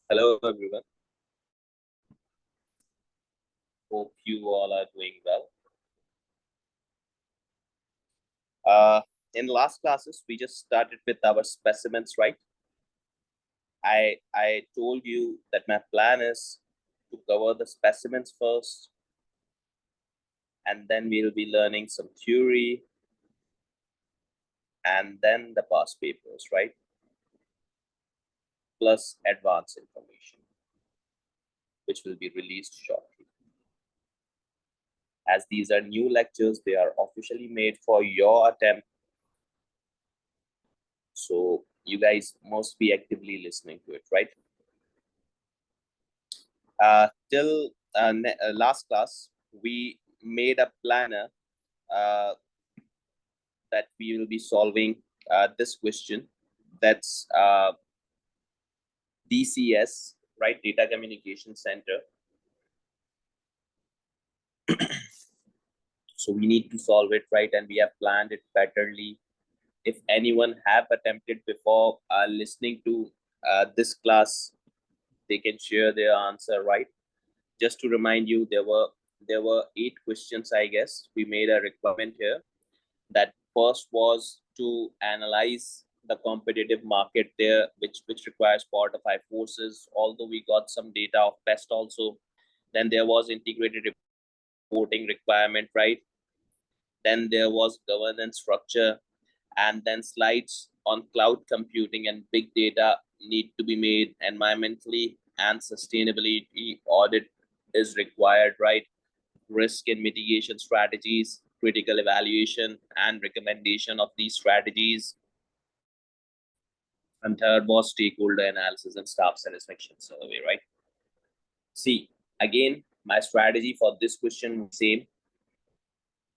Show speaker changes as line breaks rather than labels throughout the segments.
Hello, everyone. Hope you all are doing well. In last classes, we just started with our specimens, right? I told you that my plan is to cover the specimens first, and then we'll be learning some theory, and then the past papers, right? Plus advanced information, which will be released shortly. As these are new lectures, they are officially made for your attempt. So you guys must be actively listening to it, right? Till last class, we made a planner that we will be solving this question. That's DCS, right? Data Communication Center. So we need to solve it, right? And we have planned it betterly. If anyone have attempted before listening to this class, they can share their answer, right? Just to remind you, there were 8 questions, I guess. We made a requirement here. That first was to analyze the competitive market there, which requires 4 to 5 forces, although we got some data of PEST also. Then there was integrated reporting requirement, right? Then there was governance structure, and then slides on cloud computing and big data need to be made. Environmentally and sustainability audit is required, right? Risk and mitigation strategies, critical evaluation and recommendation of these strategies. And third was stakeholder analysis and staff satisfaction survey, right? See, again, my strategy for this question was same.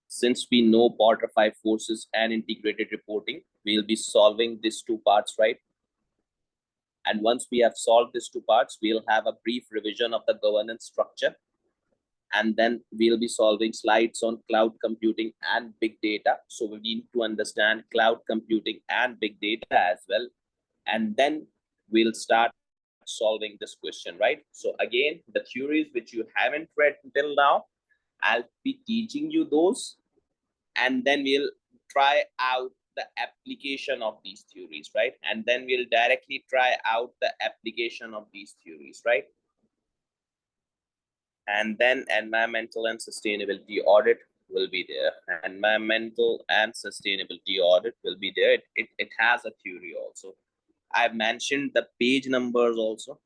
Since we know Potter 5 forces and integrated reporting, we'll be solving these 2 parts, right? And once we have solved these 2 parts, we'll have a brief revision of the governance structure. And then we'll be solving slides on cloud computing and big data. So we need to understand cloud computing and big data as well. And then we'll start solving this question, right? So again, the theories which you haven't read until now, I'll be teaching you those. And then we'll try out the application of these theories, right? And then we'll directly try out the application of these theories, right? And then environmental and sustainability audit will be there. Environmental and sustainability audit will be there. It has a theory also. I've mentioned the page numbers also,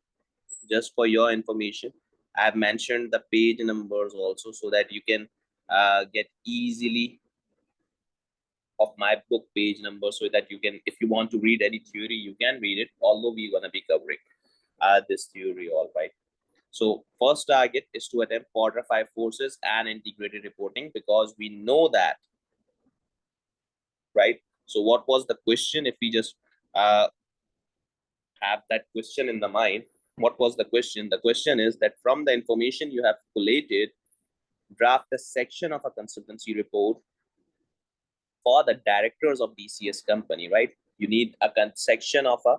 just for your information. I've mentioned the page numbers also so that you can get easily of my book page number, so that you can, if you want to read any theory, you can read it, although we're going to be covering this theory, all right? So first target is to attempt Potter 5 forces and integrated reporting, because we know that, right? So what was the question? If we just have that question in the mind, what was the question? The question is that from the information you have collated, draft a section of a consultancy report for the directors of DCS company, right? You need a section of a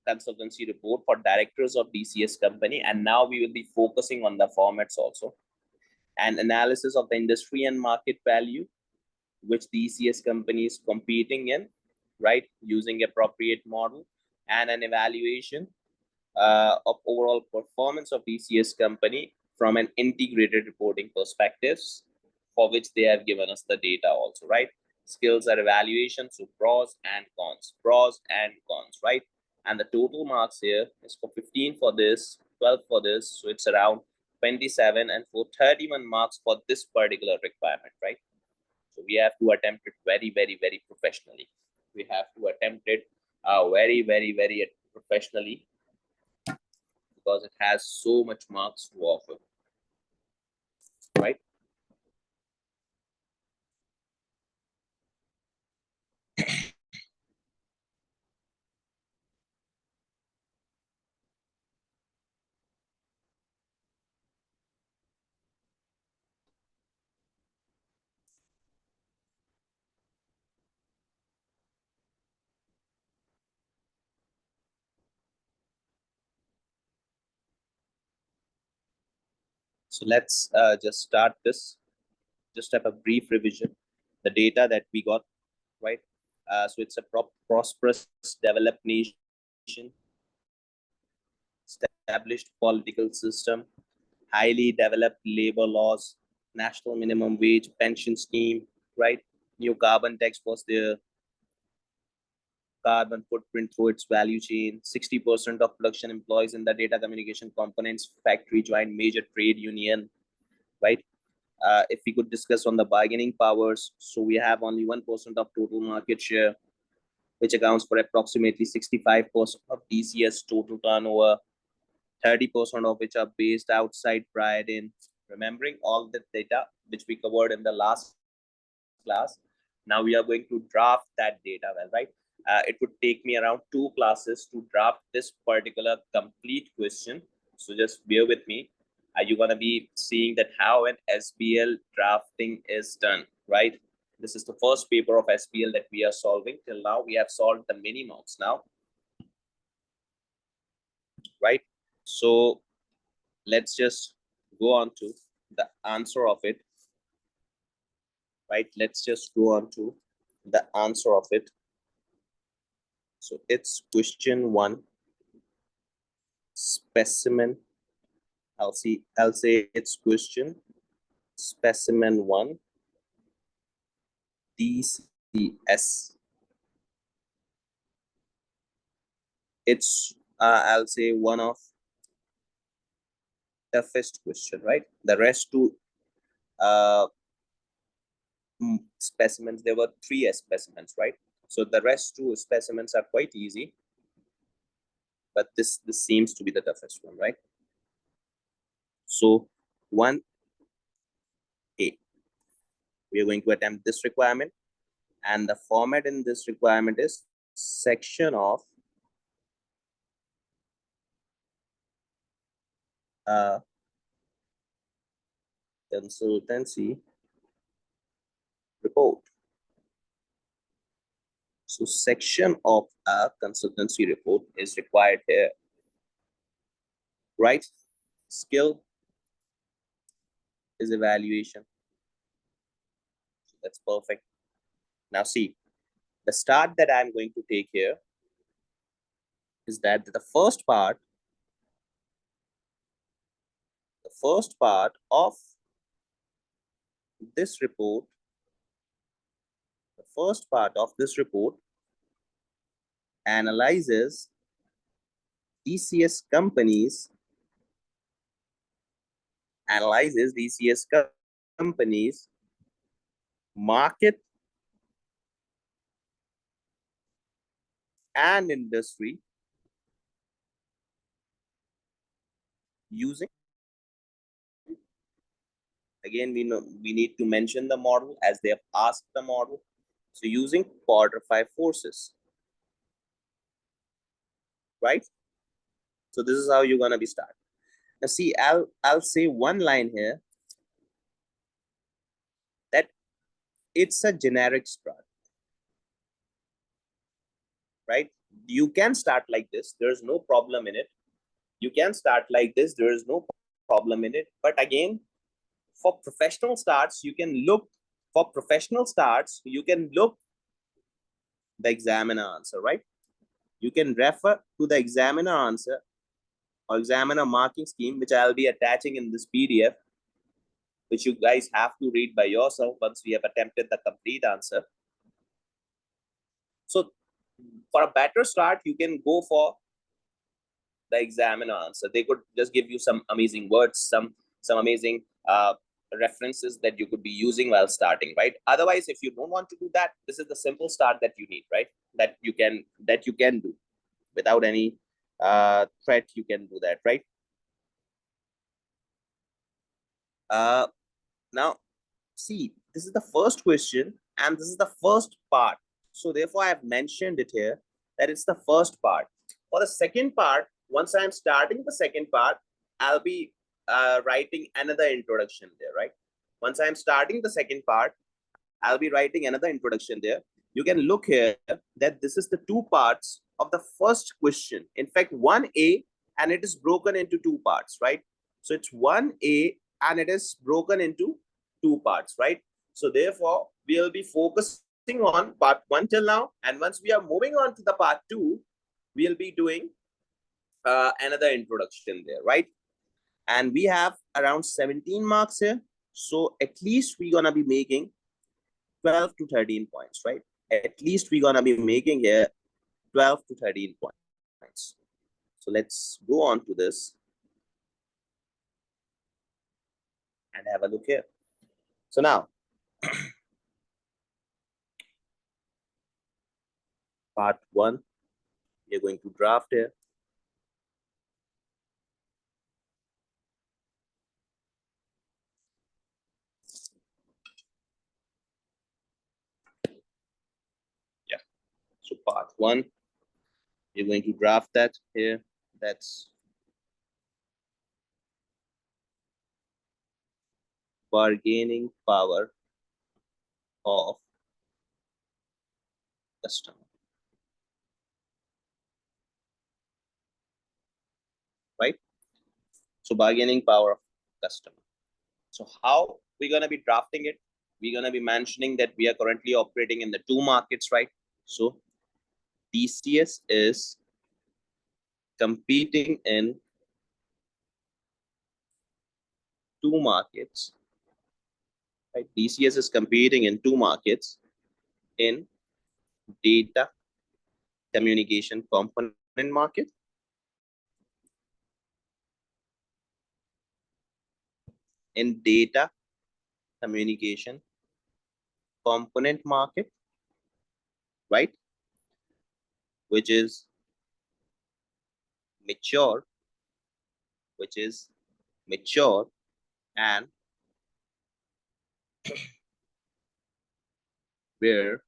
consultancy report for directors of DCS company. And now we will be focusing on the formats also. An analysis of the industry and market value, which DCS company is competing in, right? Using appropriate model, and an evaluation of overall performance of DCS company from an integrated reporting perspectives, for which they have given us the data also, right? Skills are evaluation, so pros and cons, right? And the total marks here is for 15 for this, 12 for this, so it's around 27, and for 31 marks for this particular requirement, right? So we have to attempt it very, very, very professionally. We have to attempt it very, very, very professionally, because it has so much marks to offer, right? So let's just start this. Just have a brief revision. The data that we got, right? So it's a prosperous, developed nation, established political system, highly developed labor laws, national minimum wage, pension scheme, right? New carbon tax was there, carbon footprint through its value chain. 60% of production employees in the data communication components factory joined major trade union, right? If we could discuss on the bargaining powers, so we have only 1% of total market share, which accounts for approximately 65% of DCS total turnover, 30% of which are based outside prior in. Remembering all the data which we covered in the last class, now we are going to draft that data well, right? It would take me around 2 classes to draft this particular complete question. So just bear with me. You're going to be seeing that how an SBL drafting is done, right? This is the first paper of SBL that we are solving. Till now, we have solved the minimums now, right? So let's just go on to the answer of it, right? Let's just go on to the answer of it. So it's question 1, specimen. I'll say it's question specimen 1, DCS. It's I'll say one of the first question, right? The rest two specimens, there were 3 specimens, right? So the rest 2 specimens are quite easy, but this seems to be the toughest one, right? So 1A, we are going to attempt this requirement, and the format in this requirement is section of consultancy report. So section of a consultancy report is required here, right? Skill is evaluation. So that's perfect. Now see, the start that I'm going to take here is that the first part of this report, analyzes DCS companies, market and industry using, again, we need to mention the model as they have asked the model. So using Porter 5 forces, right? So this is how you're gonna be starting. Now see, I'll say one line here that it's a generic start, right? You can start like this. There's no problem in it. You can start like this. There is no problem in it. But again, for professional starts, you can look the examiner answer, right? You can refer to the examiner answer or examiner marking scheme, which I'll be attaching in this PDF, which you guys have to read by yourself once we have attempted the complete answer. So for a better start, you can go for the examiner answer. They could just give you some amazing words, some amazing references that you could be using while starting, right? Otherwise, if you don't want to do that, this is the simple start that you need, right? That you can do without any threat. You can do that, right? Now see, this is the first question and this is the first part, so therefore I have mentioned it here that it's the first part. For the second part, once I'm starting the second part, I'll be writing another introduction there, right? Once I'm starting the second part, I'll be writing another introduction there. You can look here that this is the 2 parts of the first question. In fact, 1A, and it is broken into 2 parts, right? So it's 1A and it is broken into two parts, right? So therefore, we'll be focusing on part one till now. And once we are moving on to the part two, we'll be doing another introduction there, right? And we have around 17 marks here. So at least we're going to be making 12 to 13 points, right? At least we're going to be making here 12 to 13 points. So let's go on to this and have a look here. So now, part one, we're going to draft here. Yeah. So part one, we're going to draft that here. That's bargaining power of customer, right? So bargaining power of customer. So how we're going to be drafting it? We're going to be mentioning that we are currently operating in the two markets, right? So DCS is competing in two markets, right? DCS is competing in two markets in data communication component market in data communication component market, right? Which is mature, which is mature and where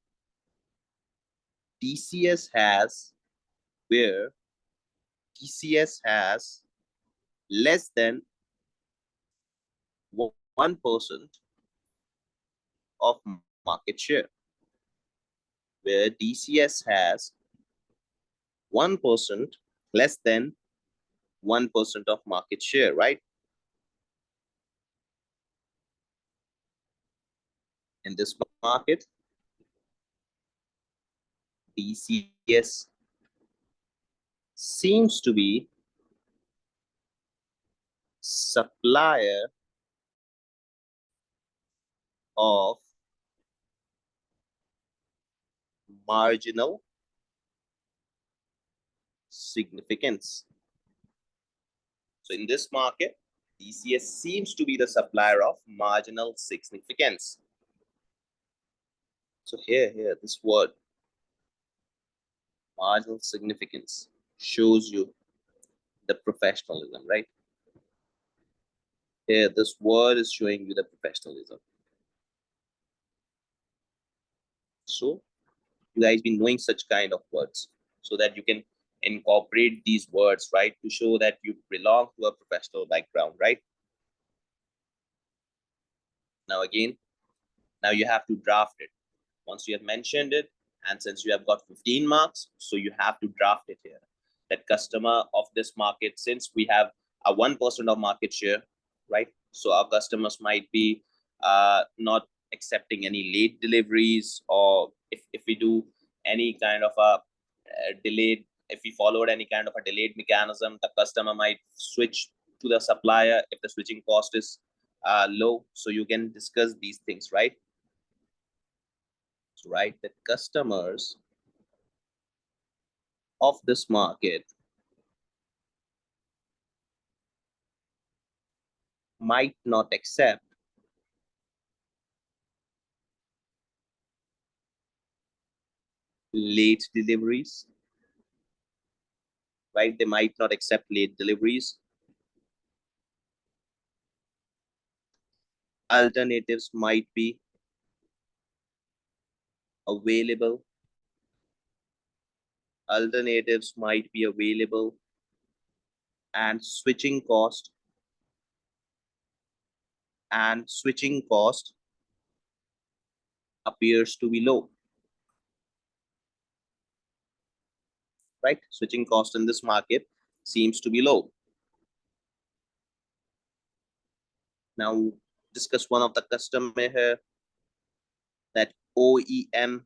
DCS has where TCS has less than 1% of market share, where DCS has 1%, less than 1% of market share, right? In this market, DCS seems to be supplier of marginal significance. So in this market, DCS seems to be the supplier of marginal significance. So here, this word, marginal significance, shows you the professionalism, right? Here, this word is showing you the professionalism. So you guys be knowing such kind of words so that you can incorporate these words, right? To show that you belong to a professional background, right? Now again, now you have to draft it. Once you have mentioned it, and since you have got 15 marks, so you have to draft it here. That customer of this market, since we have a 1% of market share, right? So our customers might be not accepting any late deliveries, or if we do any kind of a delayed, if we followed any kind of a delayed mechanism, the customer might switch to the supplier if the switching cost is low. So you can discuss these things, right? So right, that customers of this market might not accept late deliveries, right? They might not accept late deliveries. Alternatives might be available. Alternatives might be available, and switching cost appears to be low, right? Switching cost in this market seems to be low. Now discuss one of the customer here, that OEM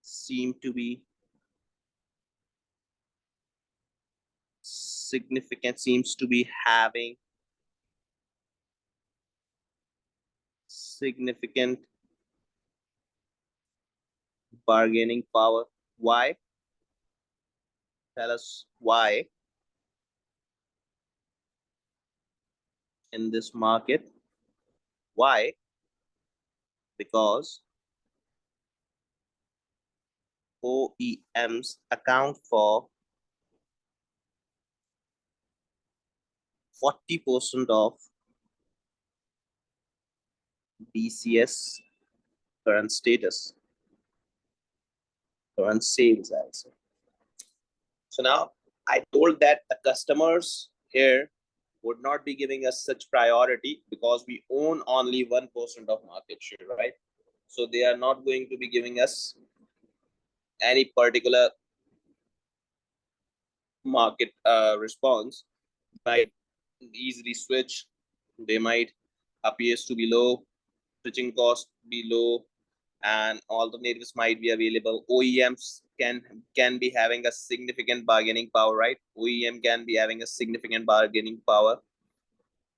seem to be significant, seems to be having significant bargaining power. Why? Tell us why in this market. Why? Because OEMs account for 40% of DCS current status, current sales also. So now I told that the customers here would not be giving us such priority because we own only 1% of market share, right? So they are not going to be giving us any particular market response. Might easily switch. They might appears to be low, switching cost be low, and alternatives might be available. OEMs can be having a significant bargaining power, right? OEM can be having a significant bargaining power.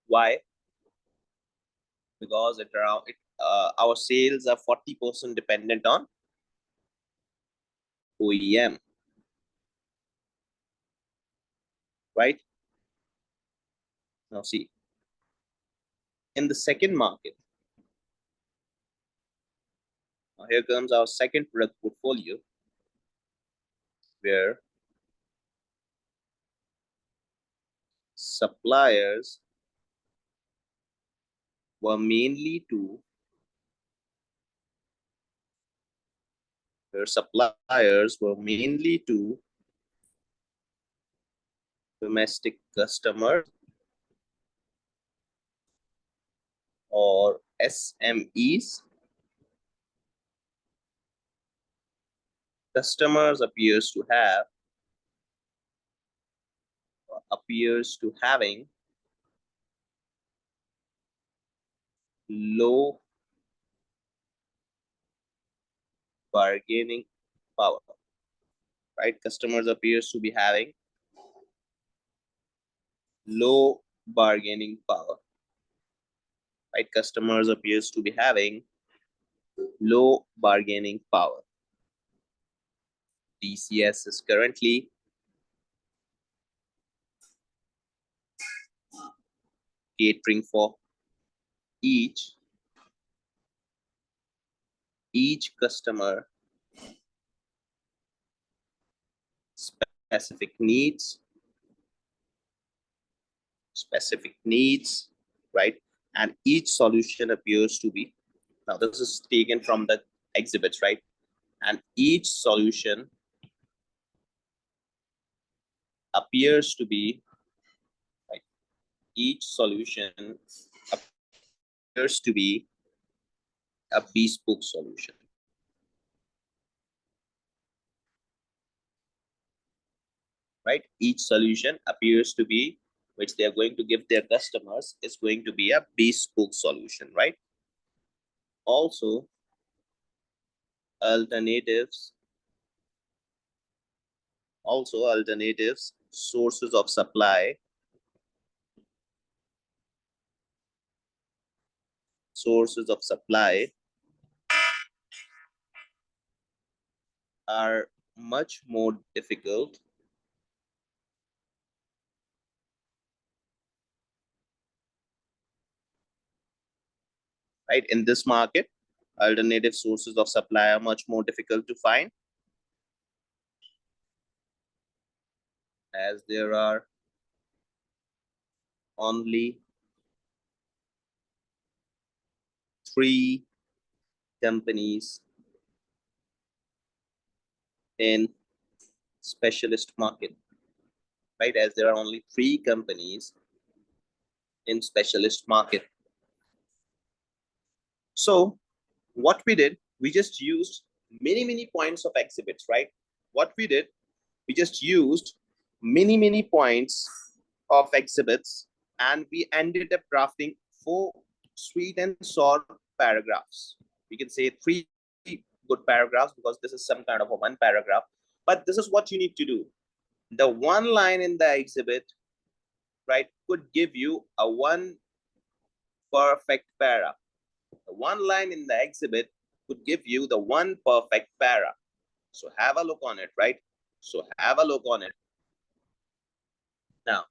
Why? Because our sales are 40% dependent on OEM, right? Now see, in the second market, now here comes our second product portfolio, where suppliers were mainly to domestic customers or SMEs. Customers appears to having low bargaining power, right? Customers appears to be having low bargaining power, right? Customers appears to be having low bargaining power. DCS is currently catering for each customer specific needs, right? And each solution appears to be, now this is taken from the exhibits, right? And each solution appears to be, right? Each solution appears to be a bespoke solution, right? Each solution appears to be, which they are going to give their customers, is going to be a bespoke solution, right? Also, alternatives, sources of supply, are much more difficult, right? In this market, alternative sources of supply are much more difficult to find, as there are only 3 companies in specialist market, right? As there are only 3 companies in specialist market. So what we did, we just used many points of exhibits, right? What we did, we just used many points of exhibits and we ended up drafting 4 sweet and sour paragraphs. We can say 3 good paragraphs because this is some kind of a 1 paragraph. But this is what you need to do. The 1 line in the exhibit, right, could give you a 1 perfect para. The 1 line in the exhibit could give you the 1 perfect para. So have a look on it, right? So have a look on it. Now,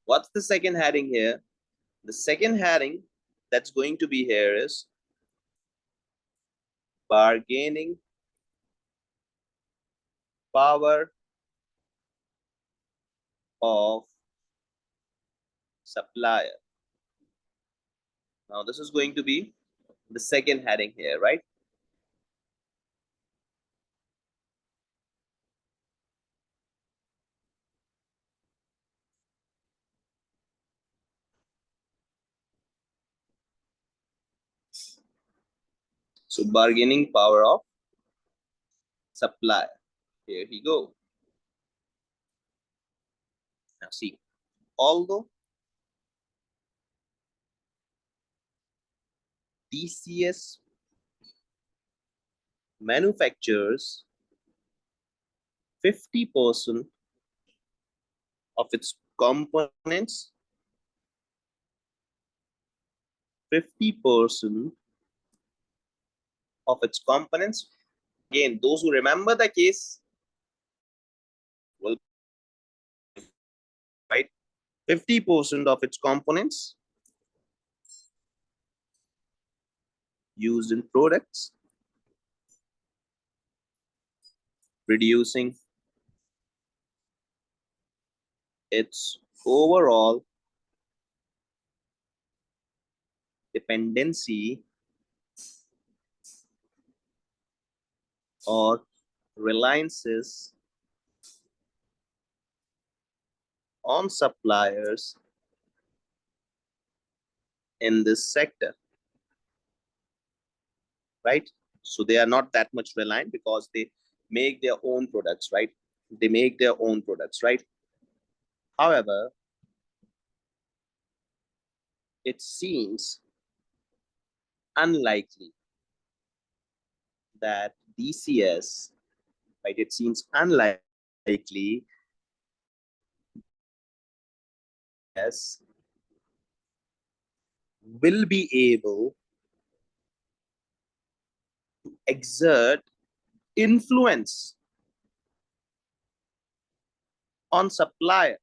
what's the second heading here? The second heading that's going to be here is bargaining power of supplier. Now, this is going to be the second heading here, right? So bargaining power of supplier. Here we go. Now see, although DCS manufactures 50% of its components, 50% of its components. Again, those who remember the case will, right? 50% of its components used in products, reducing its overall dependency or reliances on suppliers in this sector, right? So they are not that much reliant because they make their own products, right? They make their own products, right? However, it seems unlikely that DCS, right? It seems unlikely as will be able to exert influence on supplier,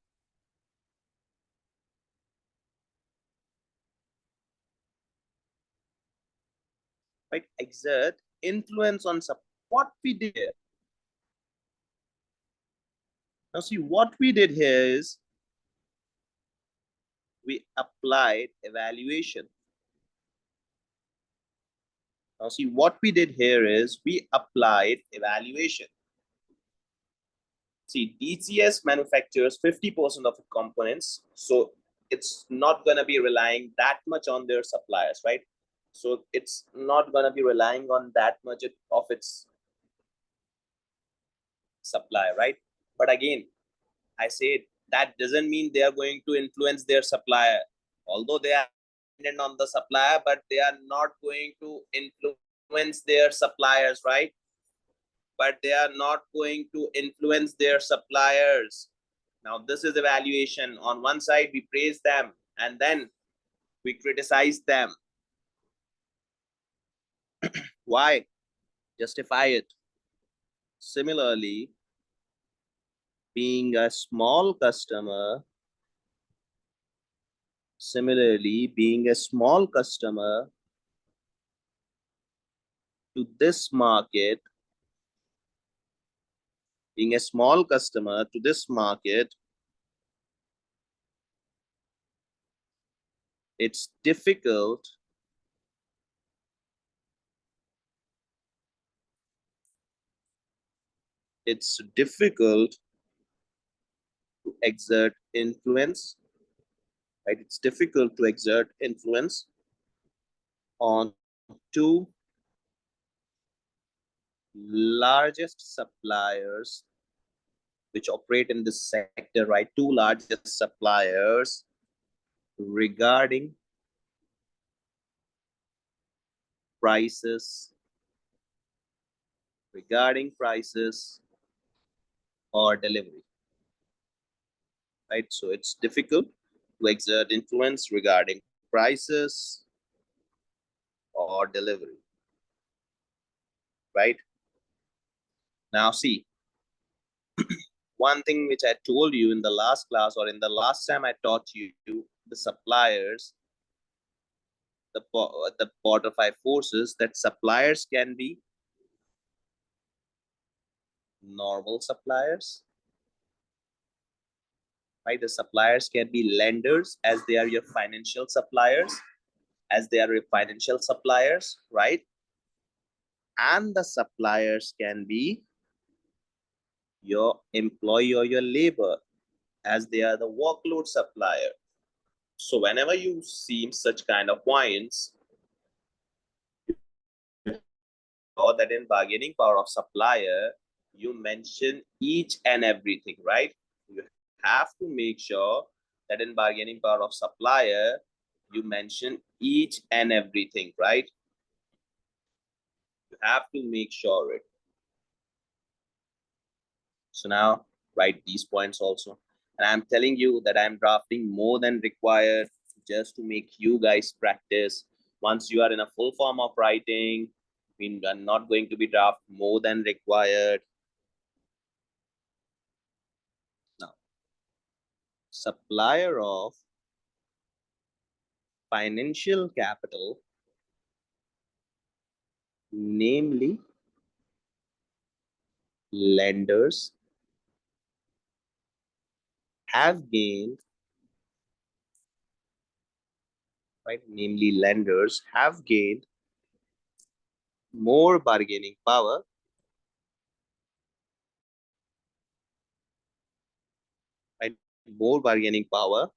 right? Exert influence on what we did here. Now see, what we did here is we applied evaluation. Now see, what we did here is we applied evaluation. See, DCS manufactures 50% of the components, so it's not going to be relying that much on their suppliers, right? So it's not going to be relying on that much of its supply, right? But again, I say that doesn't mean they are going to influence their supplier. Although they are dependent on the supplier, but they are not going to influence their suppliers, right? But they are not going to influence their suppliers. Now, this is evaluation. On one side, we praise them and then we criticize them. Why? Justify it. Similarly, being a small customer, to this market, it's difficult to exert influence, right? It's difficult to exert influence on two largest suppliers which operate in this sector, right? Two largest suppliers regarding prices, or delivery, right? So it's difficult to exert influence regarding prices or delivery, right? Now see, one thing which I told you in the last class, or in the last time I taught you, the suppliers, the pot of five forces, that suppliers can be normal suppliers, right? The suppliers can be lenders, as they are your financial suppliers, right? And the suppliers can be your employee or your labor, as they are the workload supplier. So whenever you see such kind of points, or that in bargaining power of supplier, you mention each and everything, right? You have to make sure that in bargaining power of supplier, you mention each and everything, right? You have to make sure it. So now write these points also. And I'm telling you that I'm drafting more than required, just to make you guys practice. Once you are in a full form of writing, we are not going to be draft more than required. Now, supplier of financial capital, namely lenders, have gained, right? Namely lenders have gained more bargaining power, right? More bargaining power,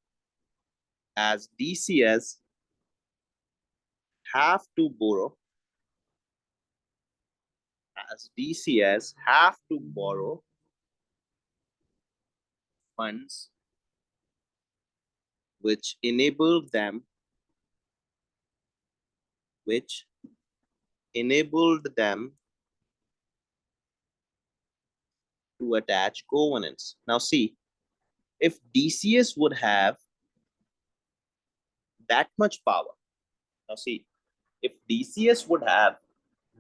as DCS have to borrow, funds which enabled them, which enabled them to attach covenants. Now see, if DCS would have that much power, now see, if DCS would have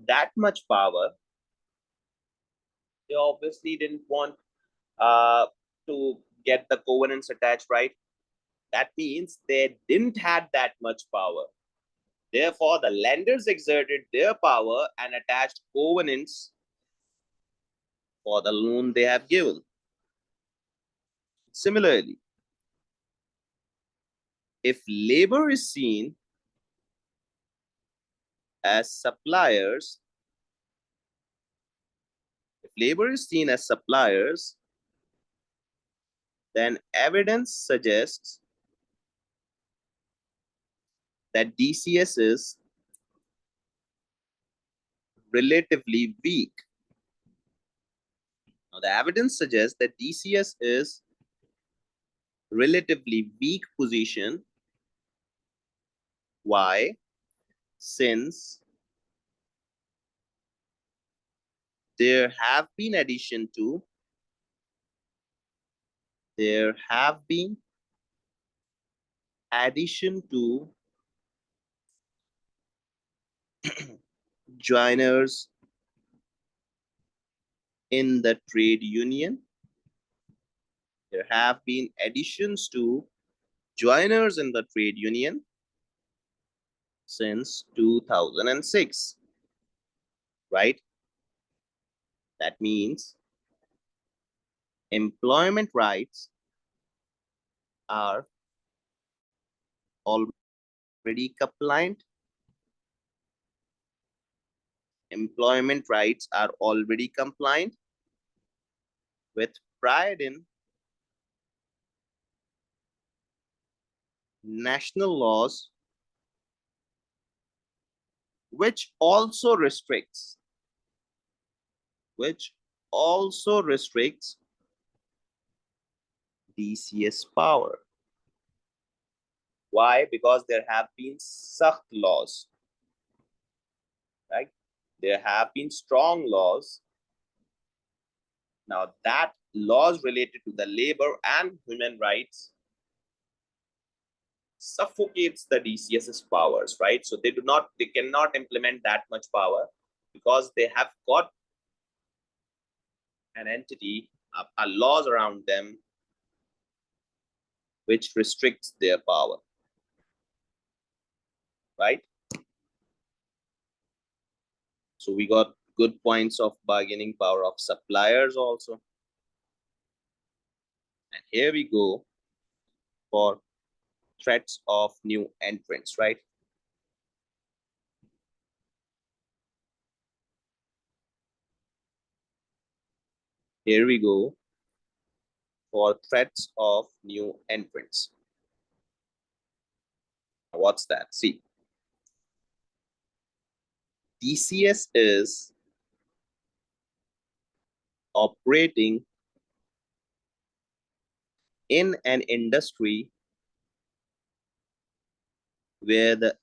that much power, they obviously didn't want to get the covenants attached, right? That means they didn't have that much power. Therefore, the lenders exerted their power and attached covenants for the loan they have given. Similarly, if labor is seen as suppliers, then evidence suggests that DCS is relatively weak. Now, the evidence suggests that DCS is relatively weak position. Why? Since there have been addition to joiners in the trade union. There have been additions to joiners in the trade union since 2006, right? That means employment rights are already compliant. Employment rights are already compliant with pride in national laws, which also restricts DCS power. Why? Because there have been sakht laws, right? There have been strong laws. Now that laws related to the labor and human rights suffocates the DCS's powers, right? So they cannot implement that much power because they have got an entity, a laws around them which restricts their power, right? So we got good points of bargaining power of suppliers also. And here we go for threats of new entrants, right? Here we go for threats of new entrants. What's that? See, DCS is operating in an industry where the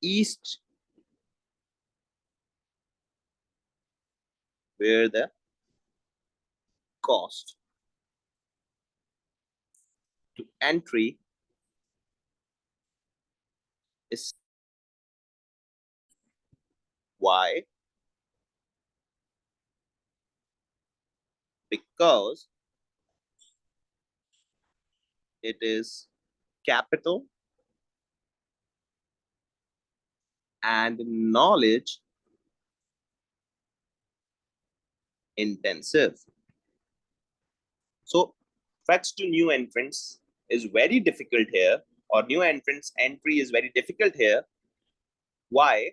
east, where the cost to entry is. Why? Because it is capital and knowledge intensive. So threats to new entrants is very difficult here, or new entrants entry is very difficult here. Why?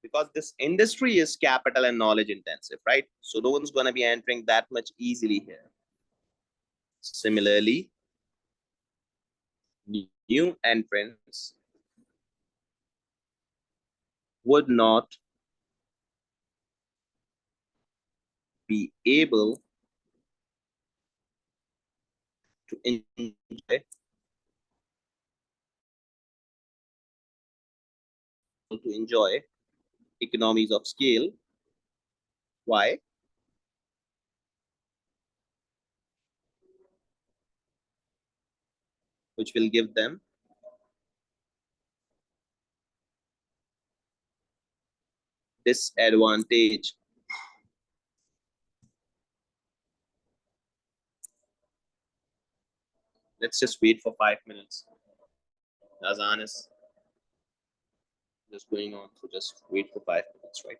Because this industry is capital and knowledge intensive, right? So no one's going to be entering that much easily here. Similarly, new entrants would not be able to enjoy economies of scale. Why? Which will give them disadvantage. Let's just wait for 5 minutes. Azan is just going on, so just wait for 5 minutes, right?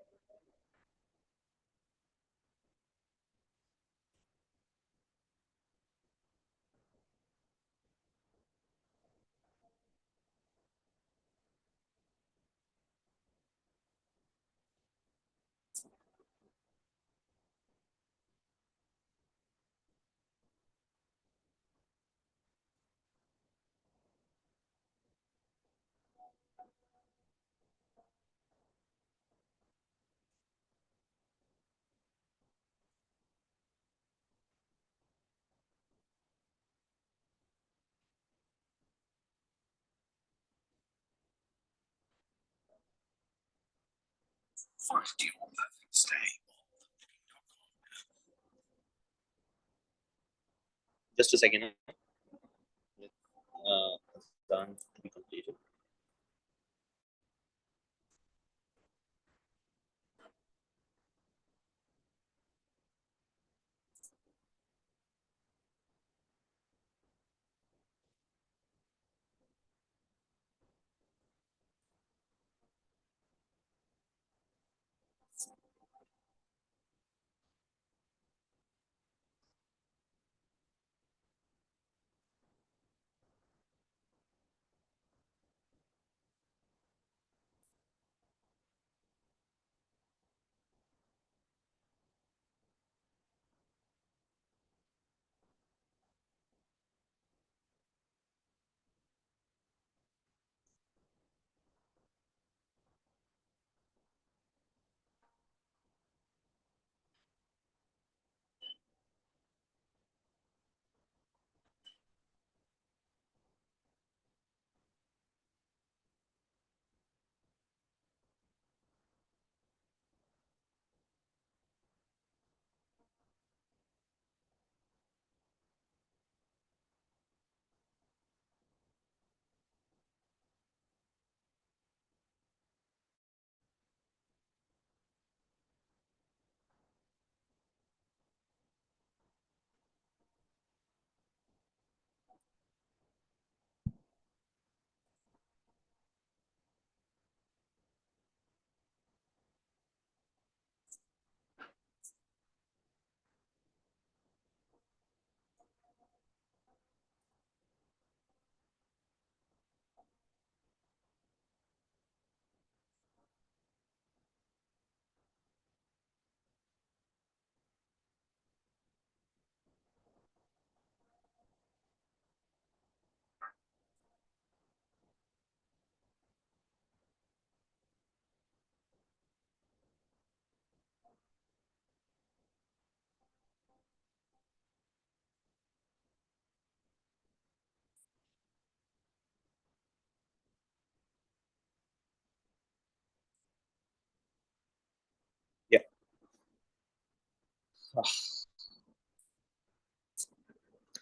Just a second. Done to be completed.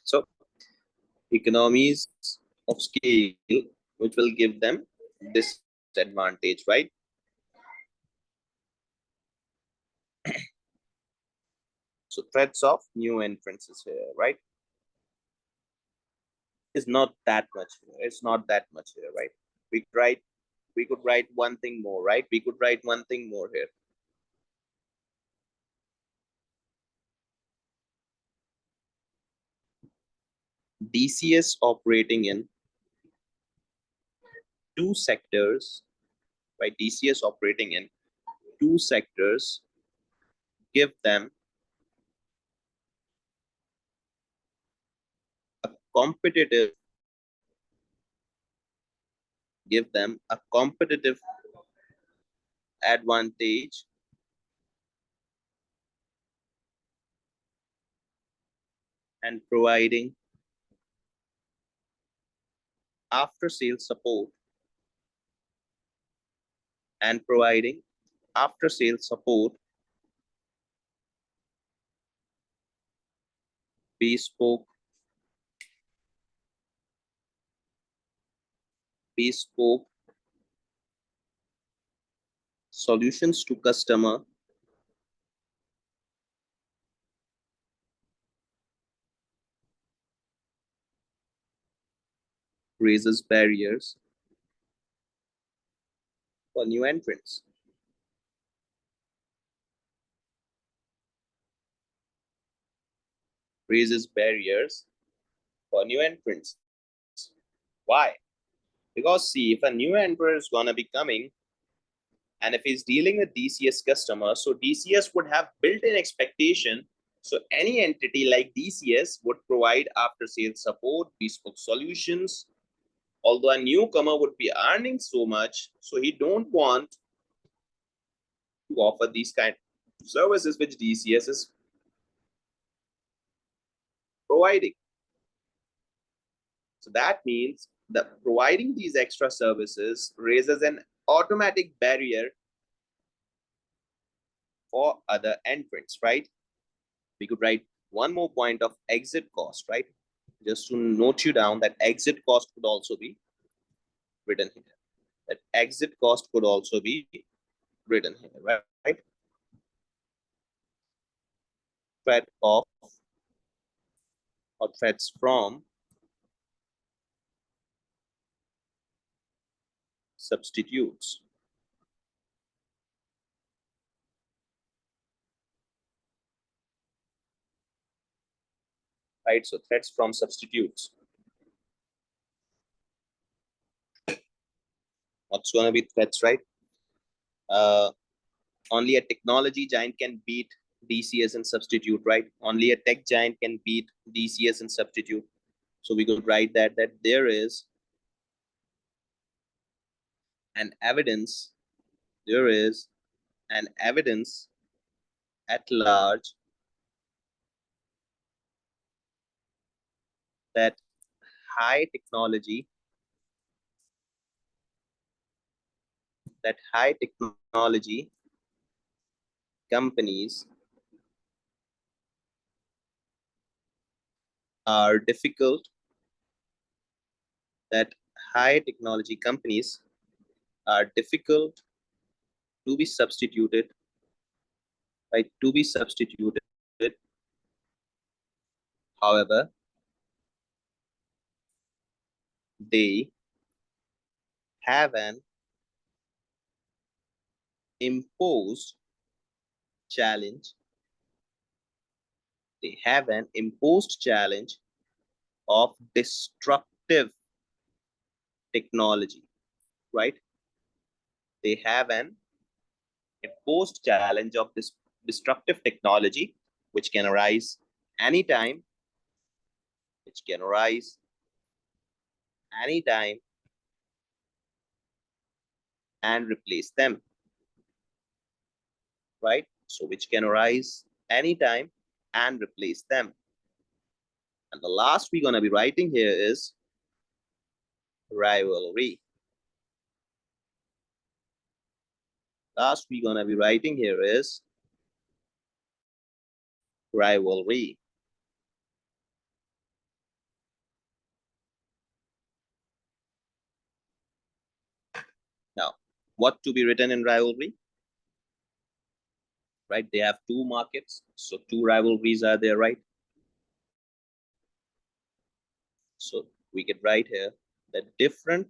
So economies of scale, which will give them disadvantage, right? So threats of new entrants here, right? Is not that much here. It's not that much here, right? We could write one thing more, right? We could write one thing more here. DCS operating in two sectors, right? DCS operating in two sectors give them a competitive advantage and providing after sales support and providing after sales support, bespoke bespoke solutions to customer, raises barriers for new entrants. Raises barriers for new entrants. Why? Because see, if a new entrant is gonna be coming, and if he's dealing with DCS customers, so DCS would have built-in expectation. So any entity like DCS would provide after-sales support, bespoke solutions. Although a newcomer would be earning so much, so he don't want to offer these kind of services which DCS is providing. So that means that providing these extra services raises an automatic barrier for other entrants, right? We could write one more point of exit cost, right? Just to note you down that exit cost could also be written here. That exit cost could also be written here, right? Threat of or threats from substitutes. Right, so threats from substitutes. What's going to be threats, right? Only a technology giant can beat DCS and substitute, right? Only a tech giant can beat DCS and substitute. So we could write that there is an evidence, there is an evidence at large that high technology, companies are difficult, that high technology companies are difficult to be substituted, right? To be substituted. However, they have an imposed challenge. They have an imposed challenge of destructive technology, right? They have an imposed challenge of this destructive technology, which can arise anytime, which can arise anytime and replace them, right? So which can arise anytime and replace them. And the last we're going to be writing here is rivalry. Last we're going to be writing here is rivalry. Now, what to be written in rivalry? Right, they have two markets, so two rivalries are there, right? So we could write here that different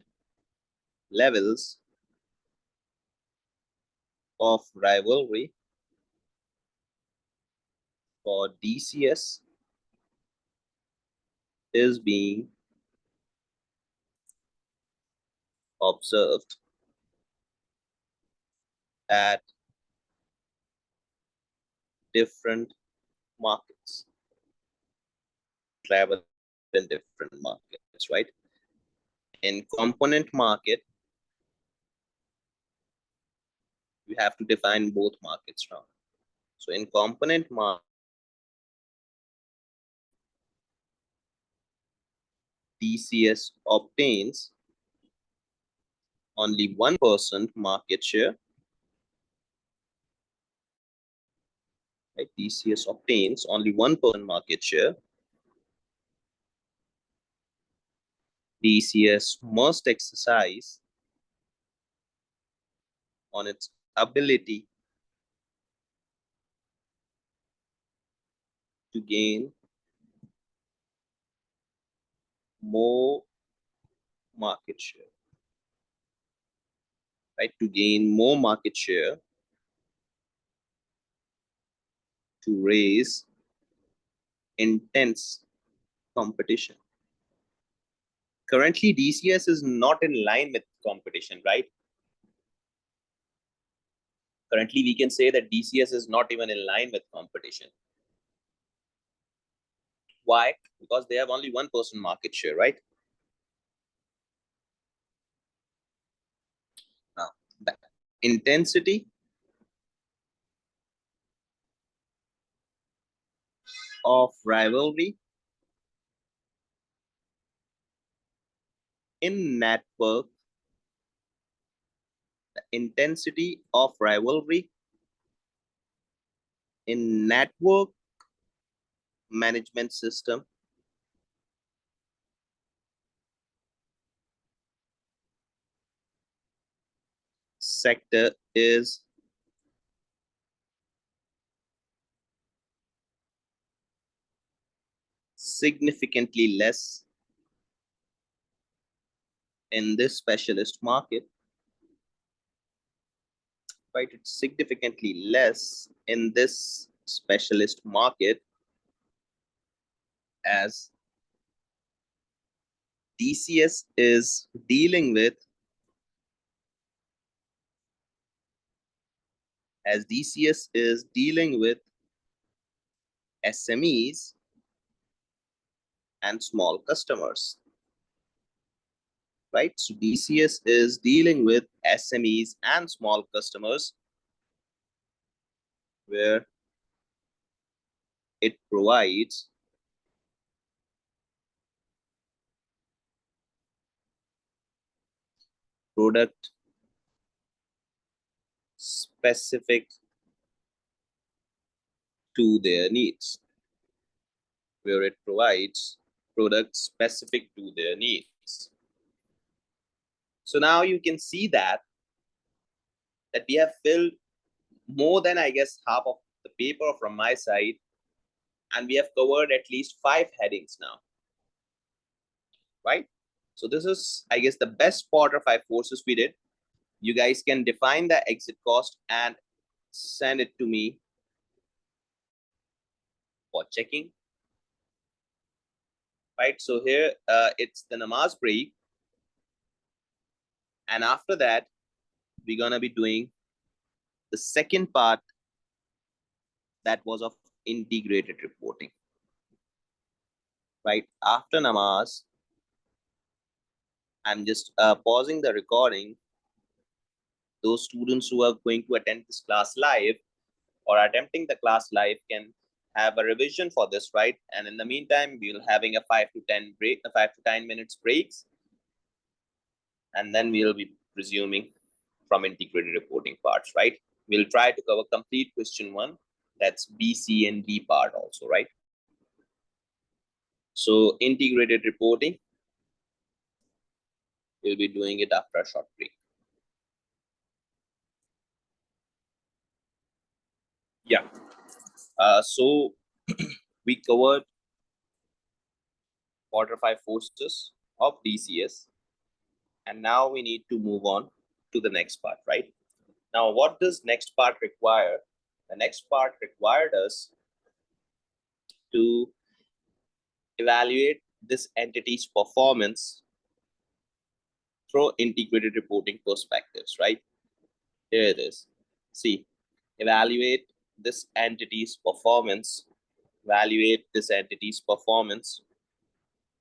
levels of rivalry for DCS is being observed at different markets, travel in different markets, right? In component market, you have to define both markets now. So in component market, DCS obtains only 1% market share, right? DCS obtains only 1% market share. DCS must exercise on its ability to gain more market share, right? To gain more market share, to raise intense competition. Currently, DCS is not in line with competition, right? Currently, we can say that DCS is not even in line with competition. Why? Because they have only 1% market share, right? Now, the intensity of rivalry in network, the intensity of rivalry in network management system sector is significantly less in this specialist market, right? It's significantly less in this specialist market as DCS is dealing with SMEs and small customers, right? So DCS is dealing with SMEs and small customers where it provides product specific to their needs, where it provides products specific to their needs. So now you can see that we have filled more than, I guess, half of the paper from my side, and we have covered at least 5 headings now, right? So this is, I guess, the best part of 5 courses we did. You guys can define the exit cost and send it to me for checking, right? So here it's the namaz break, and after that we're gonna be doing the second part that was of integrated reporting, right? After namaz, I'm just pausing the recording. Those students who are going to attend this class live or attempting the class live can have a revision for this, right? And in the meantime, we'll having a 5 to 10 minutes breaks, and then we'll be resuming from integrated reporting parts, right? We'll try to cover complete question 1 That's B, C, and D part also, right? So integrated reporting, we'll be doing it after a short break. Yeah. So we covered quarter 5 forces of DCS, and now we need to move on to the next part, right? Now, what does next part require? The next part required us to evaluate this entity's performance through integrated reporting perspectives, right? Here it is. See, evaluate this entity's performance, evaluate this entity's performance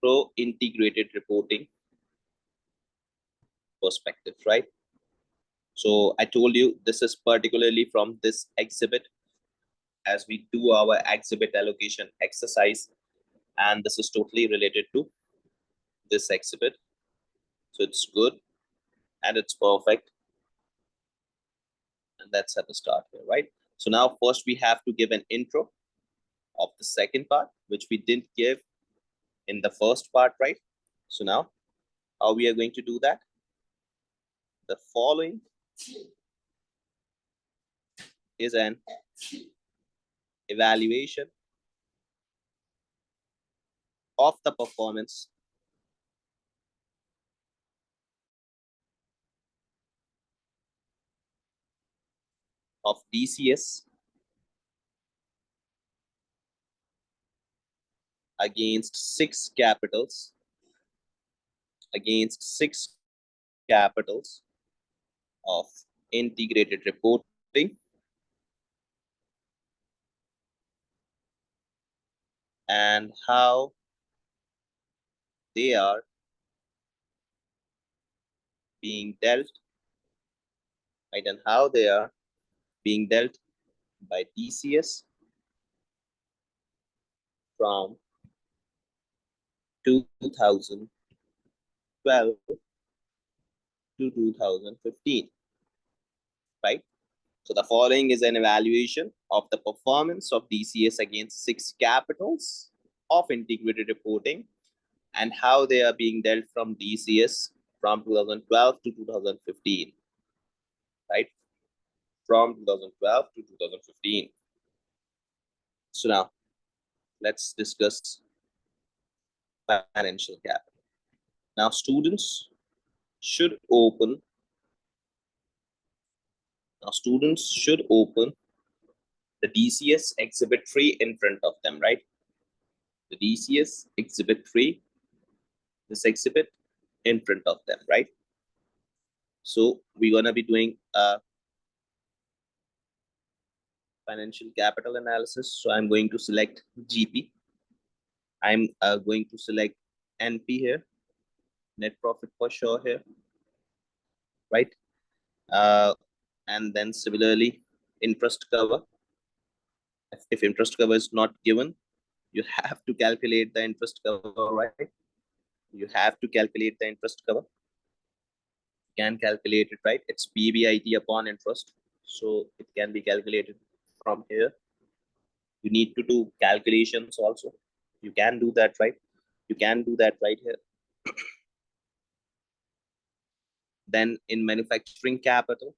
through integrated reporting perspective, right? So I told you this is particularly from this exhibit as we do our exhibit allocation exercise, and this is totally related to this exhibit. So it's good and it's perfect. And let's have a start here, right? So now first we have to give an intro of the second part, which we didn't give in the first part, right? So now how we are going to do that? The following is an evaluation of the performance of DCS against six capitals of integrated reporting and how they are being dealt, right? And how they are being dealt by DCS from 2012 to 2015, right? So the following is an evaluation of the performance of DCS against six capitals of integrated reporting and how they are being dealt from DCS from 2012 to 2015, right? From 2012 to 2015. So now let's discuss financial capital. Now students should open the DCS exhibit 3 in front of them, right? The DCS exhibit 3, this exhibit in front of them, right? So we're going to be doing a financial capital analysis. So I'm going to select GP. I'm going to select NP here, net profit per share here, right? And then similarly, interest cover. If interest cover is not given, you have to calculate the interest cover, right? You have to calculate the interest cover. You can calculate it, right? It's PBIT upon interest. So it can be calculated from here. You need to do calculations also. You can do that, right? You can do that right here. Then in manufacturing capital,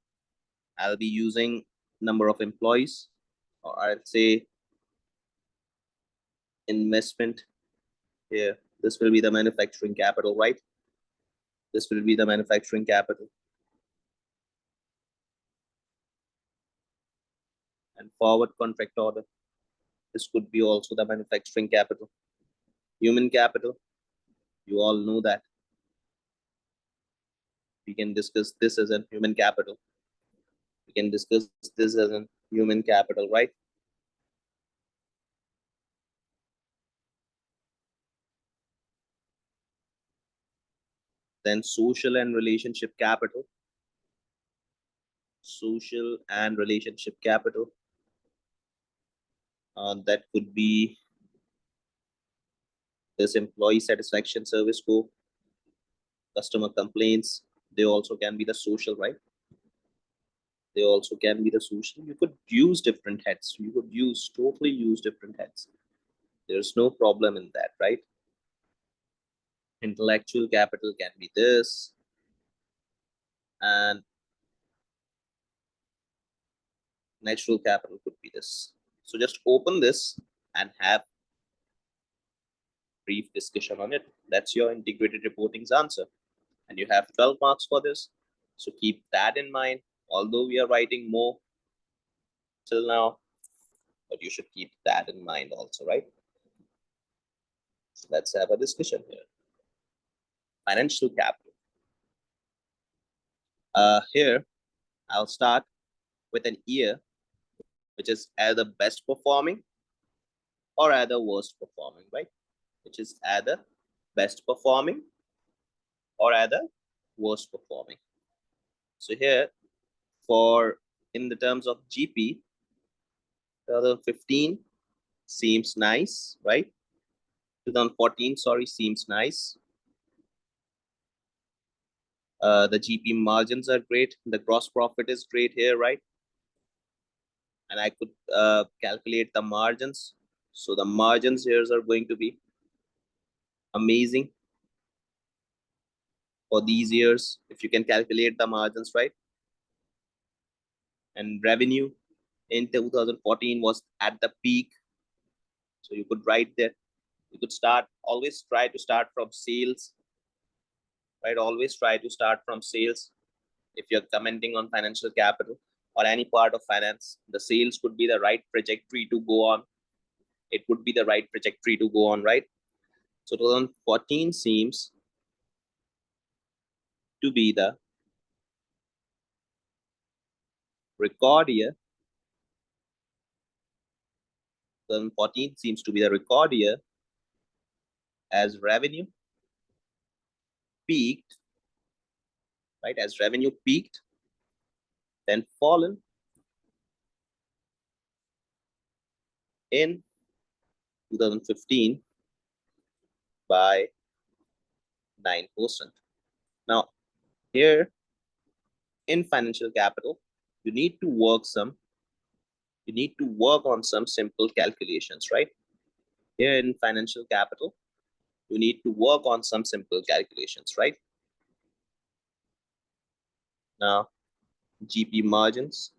I'll be using number of employees, or I'll say investment here. This will be the manufacturing capital, right? This will be the manufacturing capital. And forward contract order. This could be also the manufacturing capital. Human capital, you all know that. We can discuss this as a human capital. We can discuss this as a human capital, right? Then social and relationship capital. Social and relationship capital. That could be this employee satisfaction service score, customer complaints. They also can be the social, right? They also can be the solution. You could use different heads. You could totally use different heads. There's no problem in that, right? Intellectual capital can be this, and natural capital could be this. So just open this and have brief discussion on it. That's your integrated reporting's answer. And you have 12 marks for this. So keep that in mind, although we are writing more till now, but you should keep that in mind also, right? So let's have a discussion here. Financial capital. Here, I'll start with an year which is either best performing or either worst performing, right? Which is either best performing or either worst performing. So here, for in the terms of GP, 2015 seems nice, right? 2014, sorry, seems nice. The GP margins are great. The gross profit is great here, right? And I could calculate the margins. So the margins here are going to be amazing for these years if you can calculate the margins, right? And revenue in 2014 was at the peak. So you could write there. You could always try to start from sales, right? Always try to start from sales. If you're commenting on financial capital or any part of finance, the sales could be the right trajectory to go on. It would be the right trajectory to go on, right? So 2014 seems to be the record year. 2014 seems to be the record year as revenue peaked, right? As revenue peaked, then fallen in 2015 by 9%. Now, here in financial capital, you need to work on some simple calculations, right? Here in financial capital, you need to work on some simple calculations, right? Now, GP margins,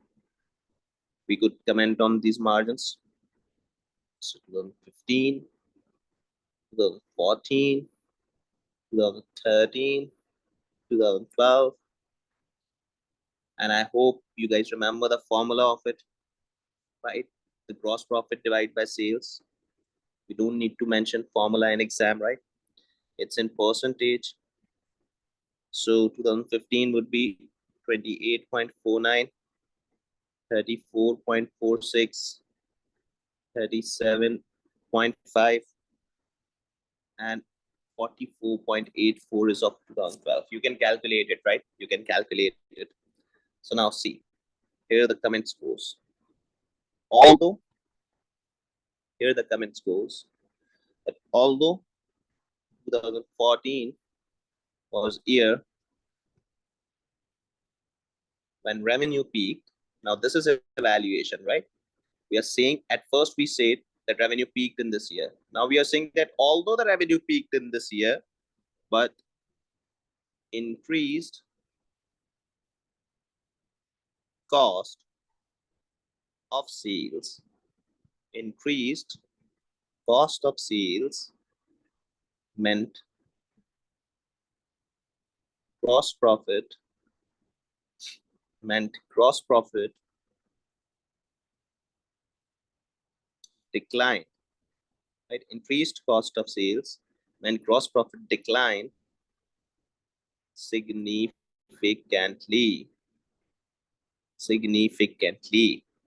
we could comment on these margins. So 2015, 2014, 2013, 2012. And I hope you guys remember the formula of it, right? The gross profit divided by sales. We don't need to mention formula in exam, right? It's in percentage. So 2015 would be 28.49, 34.46, 37.5, and 44.84 is of 2012. You can calculate it, right? You can calculate it. So now see, here the comments goes. Although, here the comments goes, that although 2014 was year when revenue peaked, now this is evaluation, right? We are saying at first we said that revenue peaked in this year. Now we are saying that although the revenue peaked in this year, but increased cost of sales, increased cost of sales meant gross profit decline, right? Increased cost of sales meant gross profit decline significantly,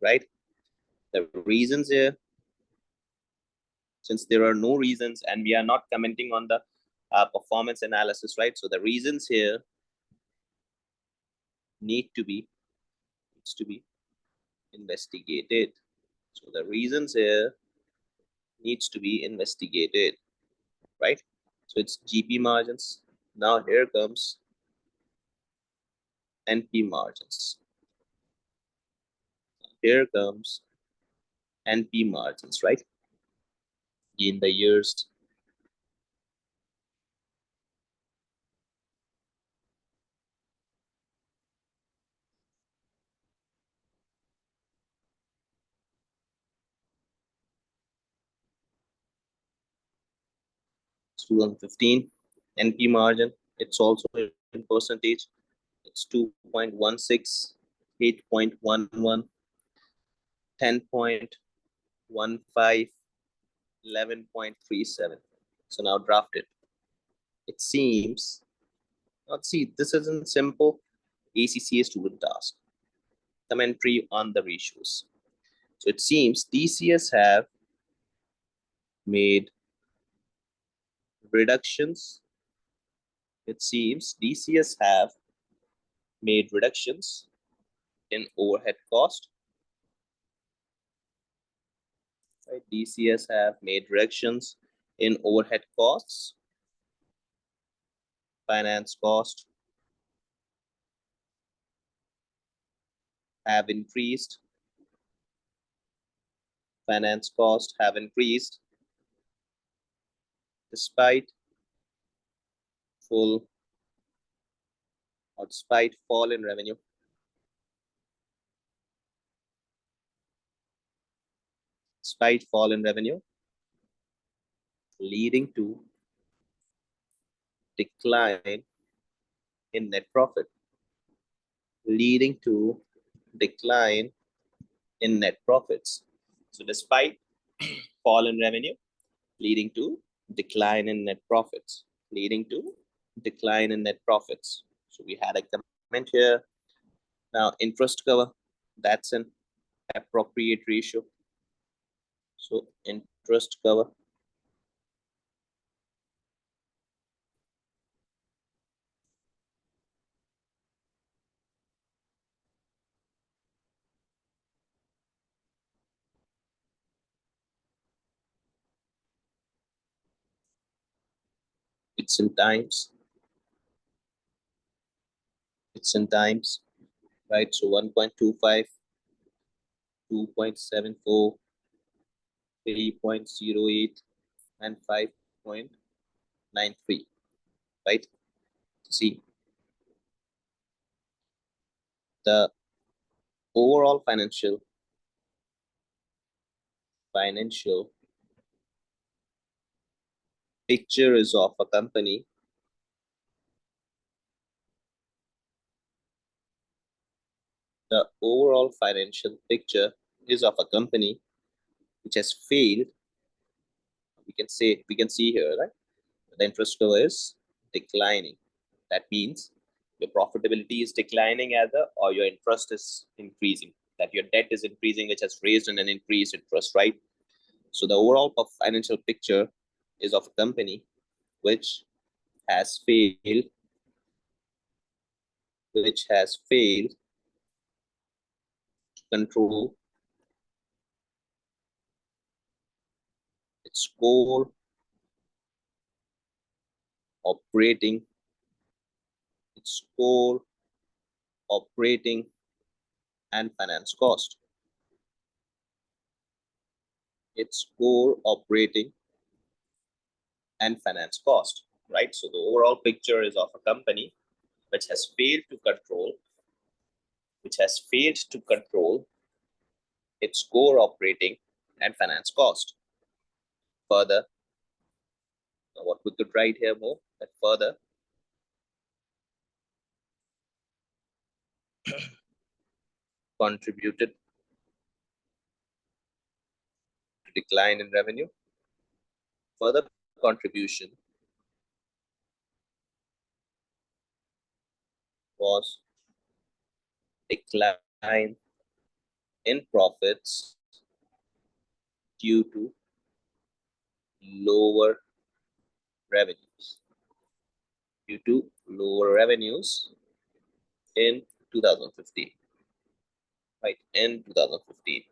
right? The reasons here, since there are no reasons and we are not commenting on the performance analysis, right? So the reasons here needs to be investigated. So the reasons here needs to be investigated, right? So it's GP margins. Now here comes NP margins. here comes NP margins, right? In the years 2015, NP margin, it's also in percentage. It's 2.16, 8.11, 10.15, 11.37. So now draft it. It seems, let's see, this isn't simple ACCA student task. Commentary on the ratios. So it seems DCS have made reductions. It seems DCS have made reductions in overhead cost. Right? DCS have made reductions in overhead costs, finance cost have increased, finance cost have increased despite full or despite fall in revenue. Despite fall in revenue, leading to decline in net profit, leading to decline in net profits. So despite fall in revenue, leading to decline in net profits, leading to decline in net profits. So we had a comment here. Now interest cover, that's an appropriate ratio. So interest cover, it's in times, right? So 1.25, 2.74, 3.08, and 5.93, right? See, the overall financial picture is of a company the overall financial picture is of a company which has failed. We can see here, right? The interest cover is declining. That means your profitability is declining either, or your interest is increasing. That your debt is increasing, which has raised in an increased interest, right? So the overall financial picture is of a company which has failed, to control its core operating, and finance cost. Its core operating and finance cost, right? So the overall picture is of a company which has failed to control, its core operating and finance cost. Further, what we could write here more, that further contributed to decline in revenue. Further contribution was decline in profits due to lower revenues. In 2015, right? In 2015.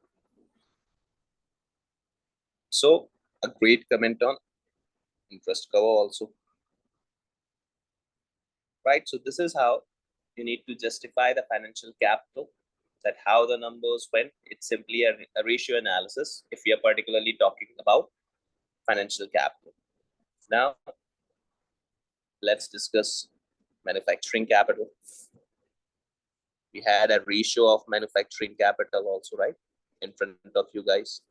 So a great comment on interest cover also, right? So this is how you need to justify the financial capital that how the numbers went. It's simply a ratio analysis if we are particularly talking about financial capital. Now, let's discuss manufacturing capital. We had a ratio of manufacturing capital also, right? In front of you guys.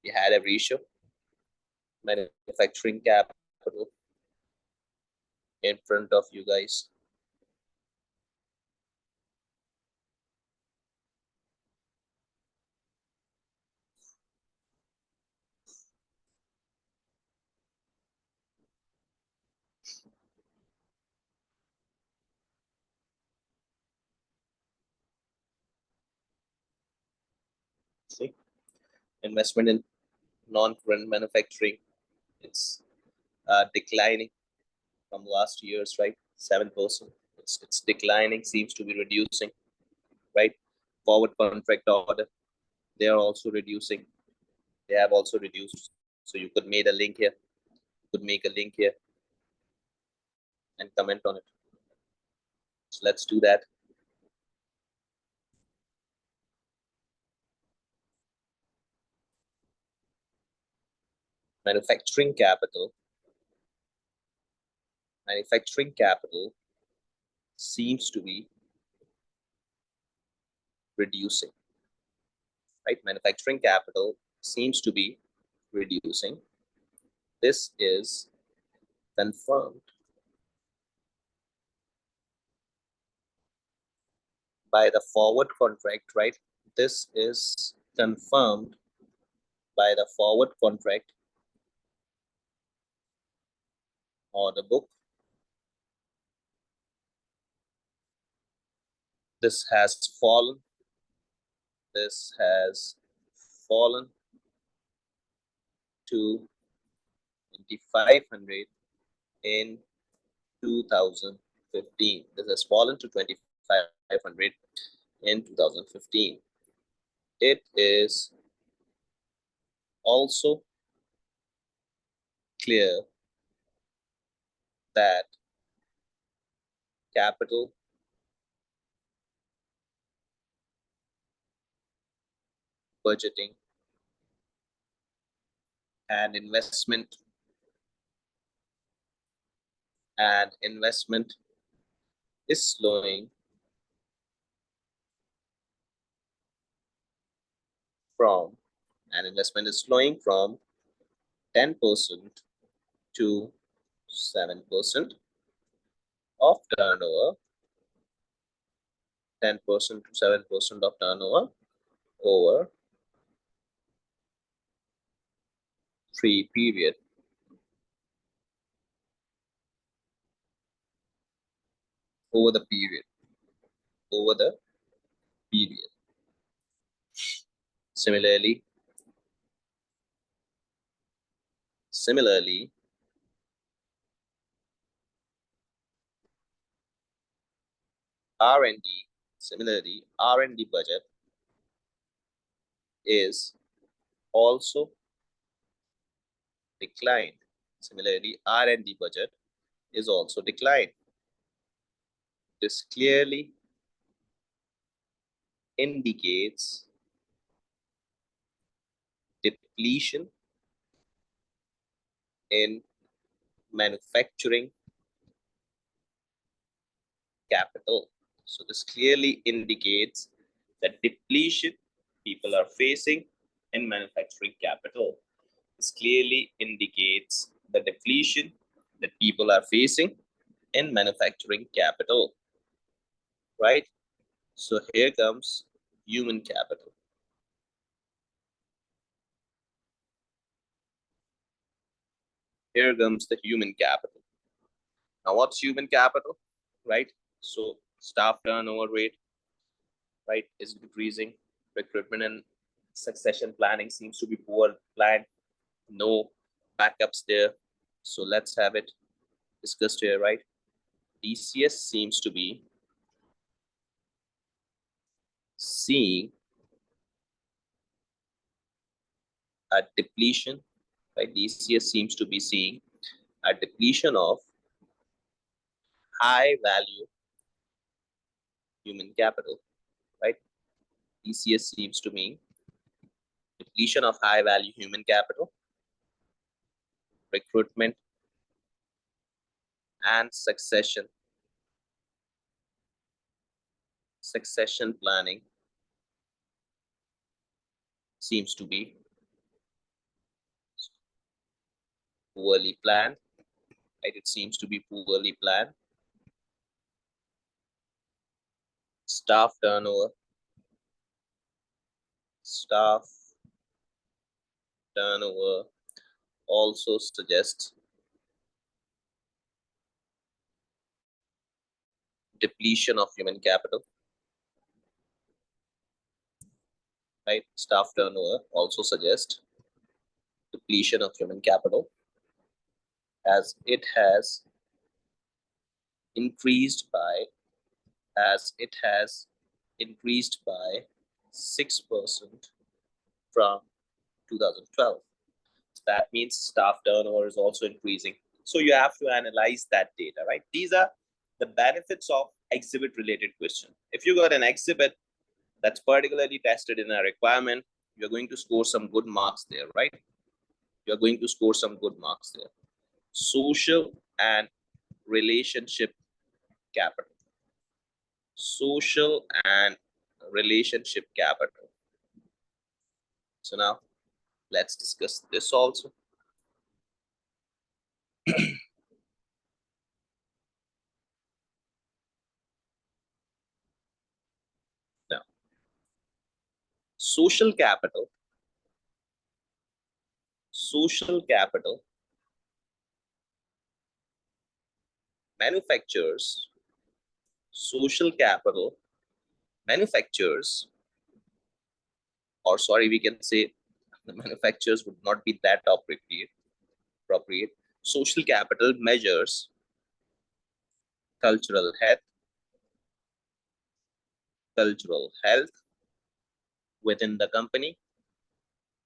We had a ratio, manufacturing capital in front of you guys. See, investment in non-current manufacturing, it's declining from last year's, right? 7%. It's declining, seems to be reducing, right? Forward contract order, they are also reducing. They have also reduced. So you could make a link here. You could make a link here and comment on it. So let's do that. Manufacturing capital seems to be reducing, right? Manufacturing capital seems to be reducing. This is confirmed by the forward contract, right? This is confirmed by the forward contract order book. This has fallen. This has fallen to 2,500 in 2015. This has fallen to 2,500 in 2015. It is also clear that capital budgeting and investment is slowing from 10% to 7% of turnover, 10% to 7% of turnover over the period. Similarly, R&D budget is also declined. Similarly, R&D budget is also declined. This clearly indicates depletion in manufacturing capital. So this clearly indicates that depletion people are facing in manufacturing capital. This clearly indicates the depletion that people are facing in manufacturing capital, right? So here comes human capital. Here comes the human capital. Now, what's human capital, right? So staff turnover rate, right, is decreasing. Recruitment and succession planning seems to be poor planned. No backups there. So let's have it discussed here, right? DCS seems to be seeing a depletion, right? DCS seems to be seeing a depletion of high value human capital, right? DCS seems to mean depletion of high value human capital, recruitment, and succession planning seems to be poorly planned, right? It seems to be poorly planned. Staff turnover also suggests depletion of human capital, right? Staff turnover also suggests depletion of human capital, as it has increased by 6% from 2012. That means staff turnover is also increasing. So you have to analyze that data, right? These are the benefits of exhibit related question. If you got an exhibit that's particularly tested in a requirement, you're going to score some good marks there, right? You're going to score some good marks there. Social and relationship capital. Social and relationship capital. So now let's discuss this also. Now, social capital manufacturers, social capital manufacturers, or sorry, we can say the manufacturers would not be that appropriate. Social capital measures cultural health within the company,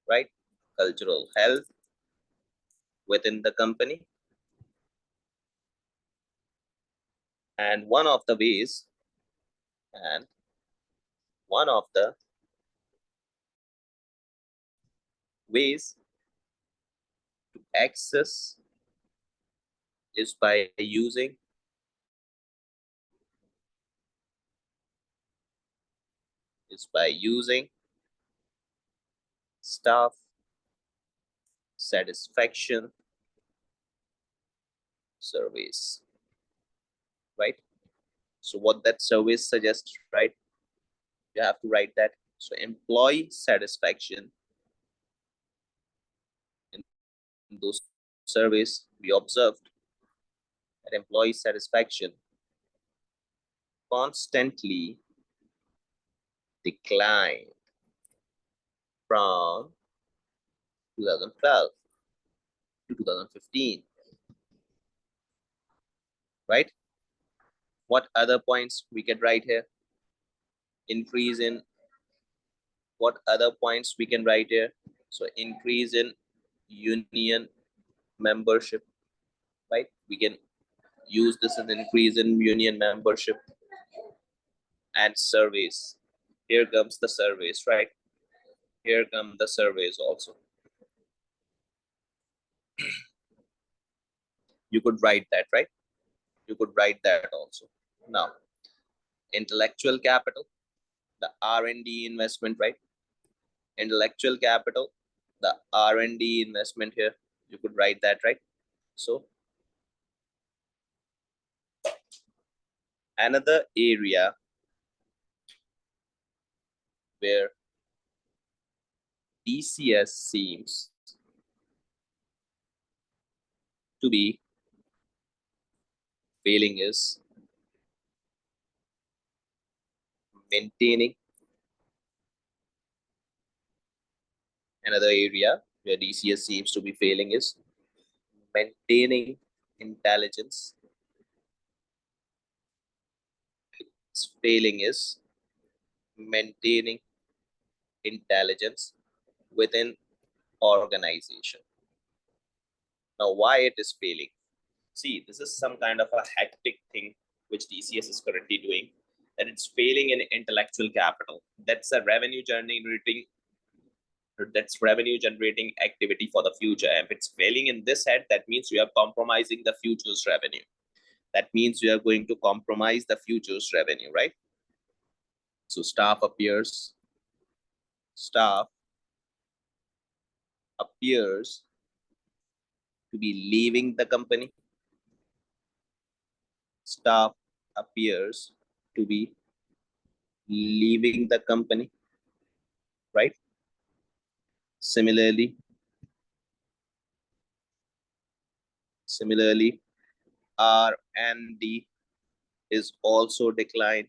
right? Cultural health within the company. And one of the ways to access is by using staff satisfaction surveys, right? So what that survey suggests, right? You have to write that. So employee satisfaction, in those surveys we observed that employee satisfaction constantly declined from 2012 to 2015, right? What other points we can write here? What other points we can write here? So increase in union membership, right? We can use this as increase in union membership. And surveys. Here comes the surveys, right? Here come the surveys also. You could write that, right? You could write that also. Now, intellectual capital, the R&D investment, right? Intellectual capital, the R&D investment here. You could write that, right? So, another area where DCS seems to be failing is maintaining. Another area where DCS seems to be failing is maintaining intelligence. Its failing is maintaining intelligence within organization. Now, why it is failing? See, this is some kind of a hectic thing which DCS is currently doing. that it's failing in intellectual capital. That's a revenue generating activity for the future. If it's failing in this head, that means you are compromising the future's revenue. That means you are going to compromise the future's revenue, right? So staff appears to be leaving the company. Staff appears to be leaving the company, right? Similarly, R&D is also declined.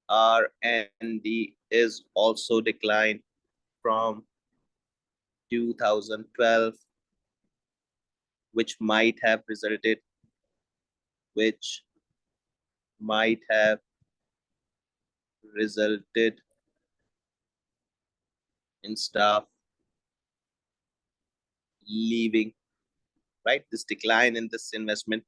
R&D is also declined from 2012, which might have resulted in staff leaving, right? This decline in this investment,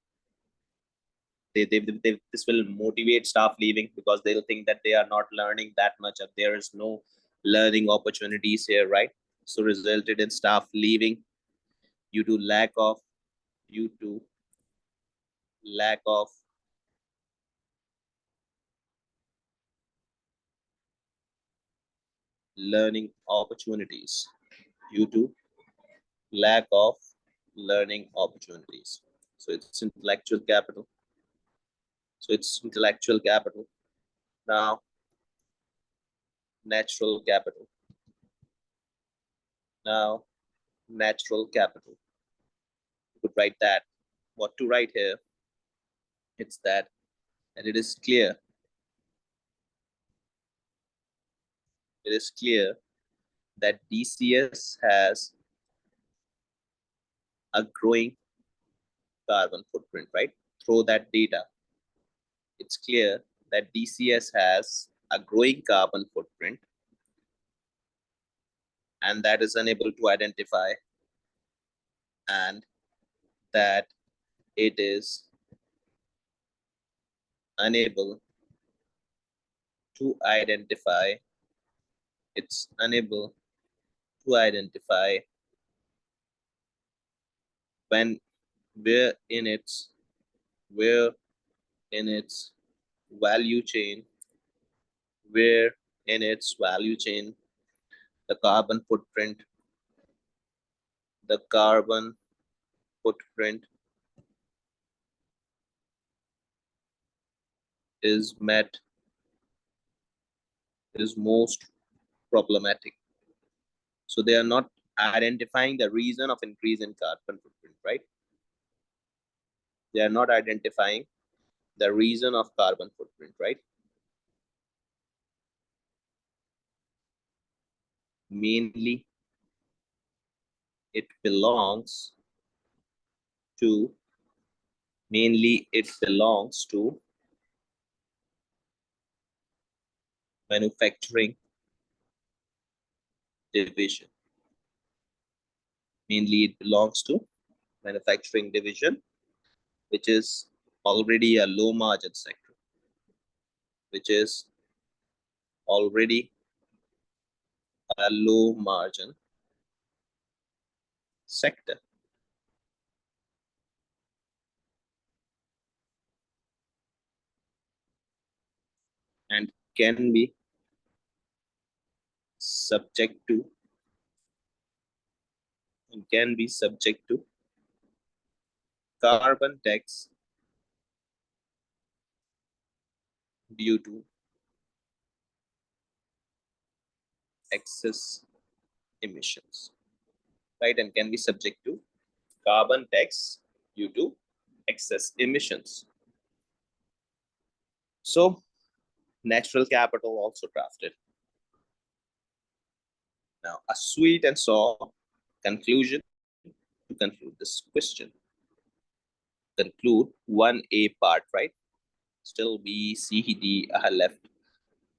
this will motivate staff leaving because they'll think that they are not learning that much, if there is no learning opportunities here, right? So resulted in staff leaving due to lack of learning opportunities. Due to lack of learning opportunities. So it's intellectual capital. Now, natural capital. You could write that. What to write here? It's that, and it is clear. That DCS has a growing carbon footprint, right? Throw that data. It's clear that DCS has a growing carbon footprint, and that is unable to identify, and that it is unable to identify. It's unable to identify where in its value chain, the carbon footprint is most problematic. So they are not identifying the reason of increase in carbon footprint, right? They are not identifying the reason of carbon footprint, right? Mainly, it belongs to manufacturing division. Mainly, it belongs to manufacturing division, which is already a low margin sector, and can be subject to carbon tax due to excess emissions, right? And can be subject to carbon tax due to excess emissions. So natural capital also drafted. Now, a sweet and sour conclusion to conclude this question. Conclude 1A part, right? Still B, C, D are left.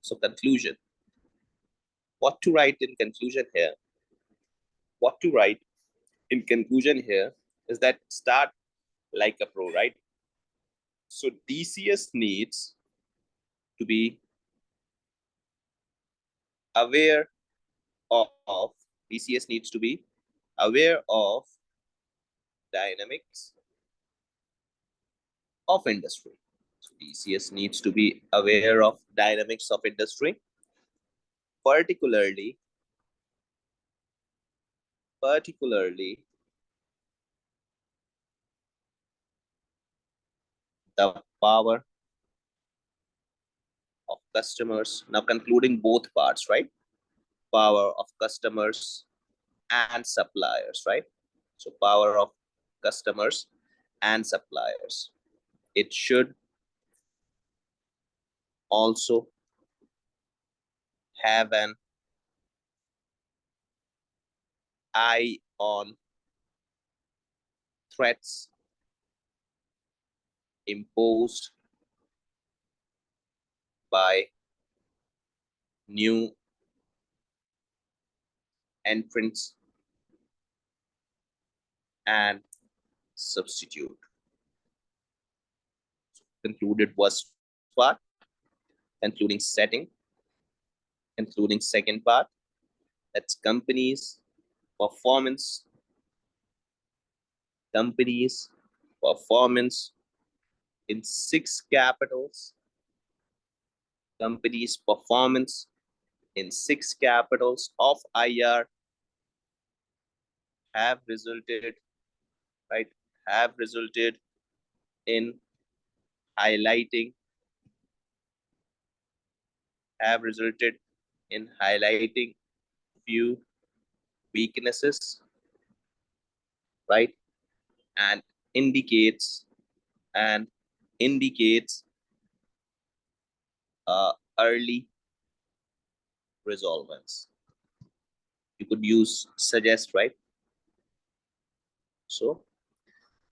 So conclusion. What to write in conclusion here? Is that start like a pro, right? So DCS needs to be aware of DCS needs to be aware of dynamics of industry. So DCS needs to be aware of dynamics of industry, particularly the power of customers. Now concluding both parts, right? Power of customers and suppliers, right? So power of customers and suppliers. It should also have an eye on threats imposed by new entrants and substitute. Concluded was part, concluding setting, concluding second part. That's companies' performance in six capitals. Companies' performance in six capitals of IR have resulted, right? Have resulted in highlighting, few weaknesses, right? And indicates and indicates early resolvents. You could use suggest, right? So,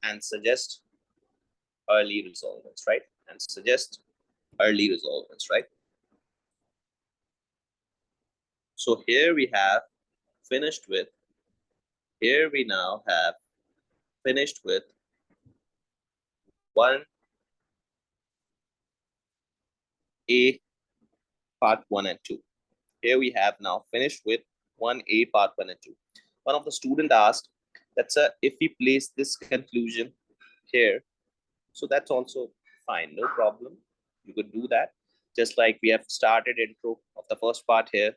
and suggest early resolvents, right? And suggest early resolvents, right? So here we have finished with, we now have finished with 1A part 1 and 2. Here we have now finished with 1A part 1 and 2. One of the student asked that, sir, if we place this conclusion here, so that's also fine, no problem. You could do that. Just like we have started intro of the first part here,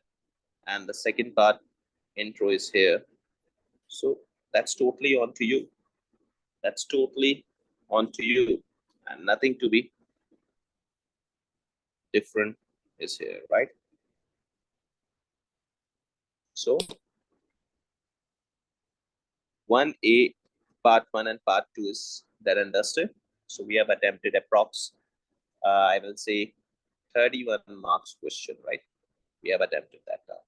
and the second part intro is here. So that's totally on to you. That's totally on to you, and nothing to be different is here, right? So 1A part 1 and part 2 is done and dusted. So we have attempted approx, I will say 31 marks question, right? We have attempted that now.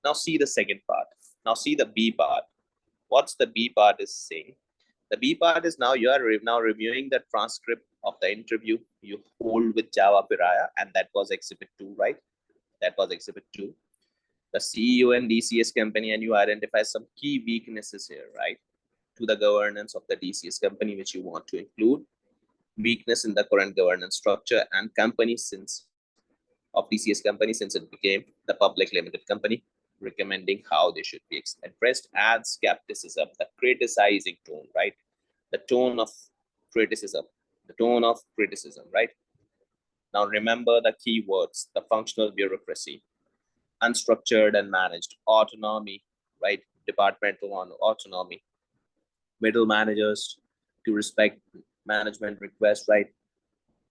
Now see the second part. Now see the B part. What's the B part is saying? The B part is now you are now reviewing the transcript of the interview you hold with Java Piraya, and that was exhibit 2, right? That was exhibit 2. The CEO and DCS company, and you identify some key weaknesses here, right? To the governance of the DCS company, which you want to include. Weakness in the current governance structure and company since of DCS company since it became the public limited company, recommending how they should be addressed, and skepticism, the criticizing tone, right? The tone of criticism, right? Now remember the key words: the functional bureaucracy, unstructured and managed, autonomy, right? Departmental autonomy, middle managers to respect management requests, right?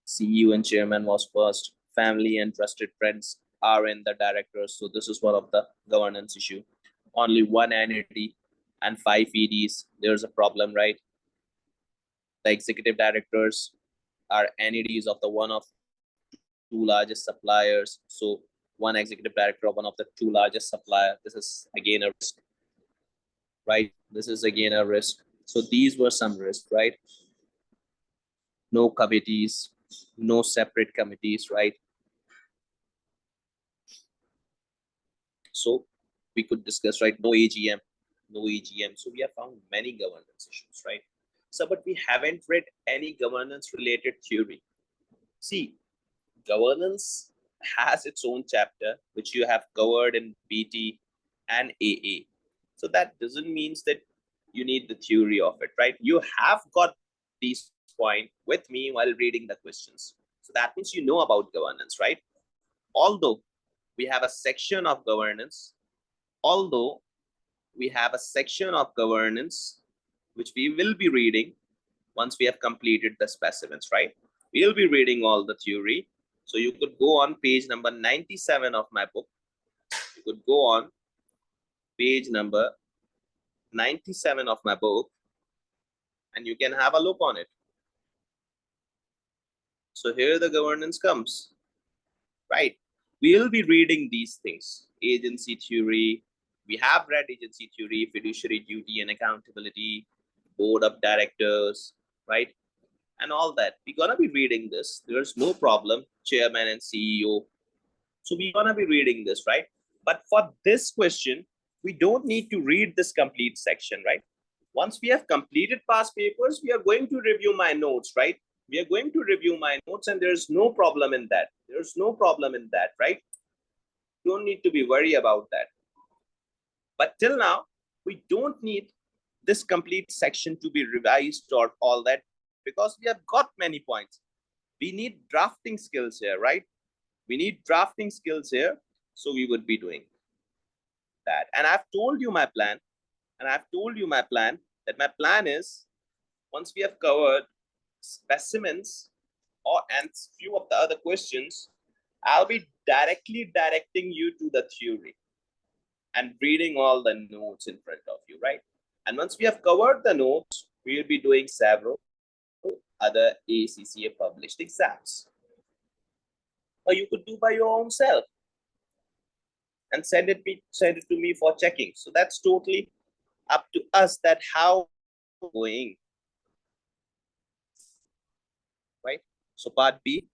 CEO and chairman was first, family and trusted friends are in the directors. So this is one of the governance issue. Only one entity and 5 EDs. There's a problem, right? The executive directors are entities of the one of two largest suppliers. So one executive director of one of the two largest supplier. This is again a risk, right? This is again a risk. So these were some risks, right? No committees, no separate committees, right? So we could discuss, right? No AGM. So we have found many governance issues, right? So, but we haven't read any governance related theory. See, governance has its own chapter, which you have covered in BT and AA. So that doesn't mean that you need the theory of it, right? You have got these points with me while reading the questions. So that means you know about governance, right? Although we have a section of governance, although we have a section of governance, which we will be reading once we have completed the specimens, right? We'll be reading all the theory. So you could go on page number 97 of my book. You could go on page number 97 of my book and you can have a look on it. So here the governance comes, right? We'll be reading these things. Agency theory. We have read agency theory, fiduciary duty and accountability, board of directors, right? And all that. We're gonna be reading this. There's no problem. Chairman and CEO. So we're gonna be reading this, right? But for this question, we don't need to read this complete section, right? Once we have completed past papers, we are going to review my notes, right? We are going to review my notes and there's no problem in that. There's no problem in that, right? You don't need to be worried about that. But till now, we don't need this complete section to be revised or all that because we have got many points. We need drafting skills here, right? We need drafting skills here. So we would be doing that. And I've told you my plan. That my plan is once we have covered specimens and few of the other questions, I'll be directly directing you to the theory and reading all the notes in front of you, right? And once we have covered the notes, we will be doing several other ACCA published exams. Or you could do by your own self and send it to me for checking. So that's totally up to us that how going, right? So part B,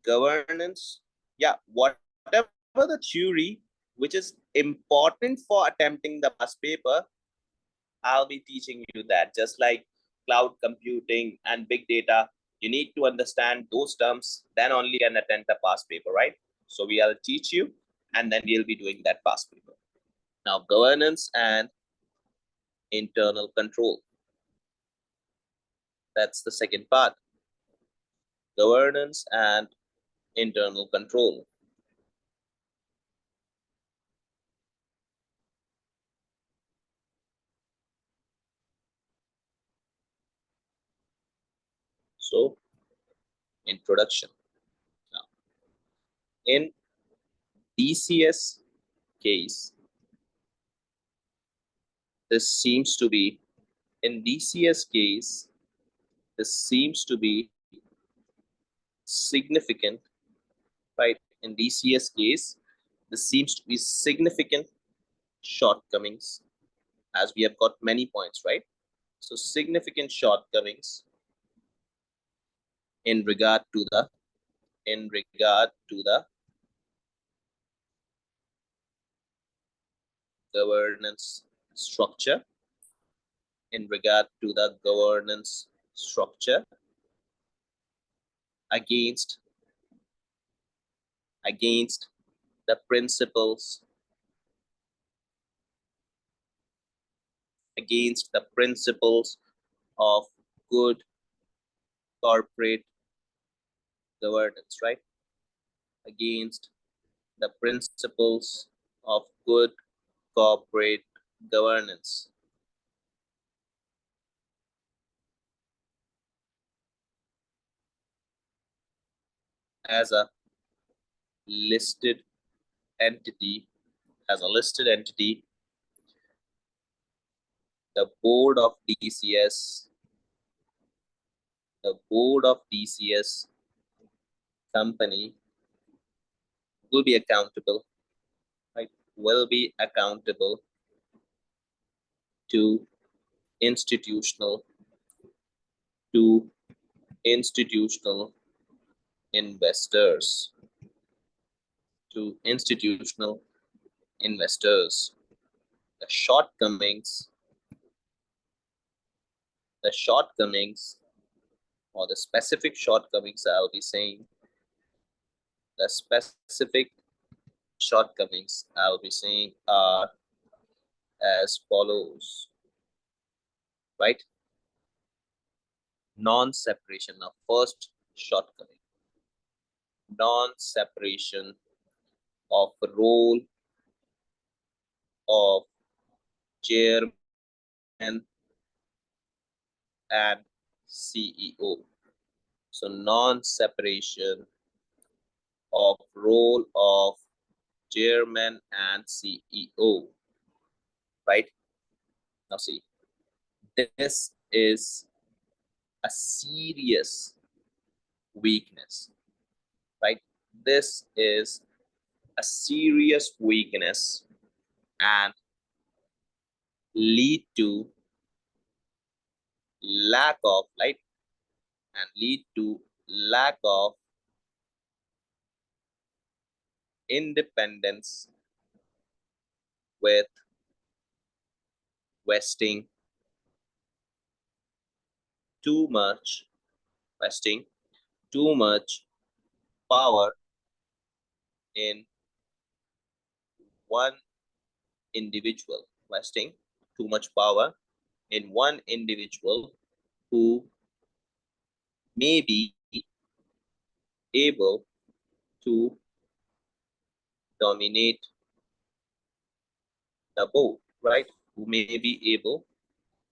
governance. Yeah, whatever the theory which is important for attempting the past paper, I'll be teaching you that. Just like cloud computing and big data, you need to understand those terms, then only can attempt the past paper, right? So we'll teach you and then we'll be doing that past paper. Now, governance and internal control. That's the second part. Governance and internal control. So, introduction. Now, in DCS case, this seems to be, in DCS case, this seems to be significant, right? In DCS case, this seems to be significant shortcomings as we have got many points, right? So significant shortcomings in regard to the governance structure, against the principles of good corporate governance, right? Against the principles of good corporate governance. As a listed entity, the board of DCS company will be accountable, right? Will be accountable to institutional investors, The shortcomings or the specific shortcomings, I'll be saying the specific shortcomings I'll be saying are as follows, right? Non-separation. Now, first shortcoming, non-separation of role of chairman and CEO. So non-separation of role of chairman and CEO, right? Now see, this is a serious weakness, right? This is a serious weakness and lead to lack of, right? And lead to lack of independence with vesting too much, vesting too much power in one individual, vesting too much power in one individual who may be able to dominate the board, right? Who may be able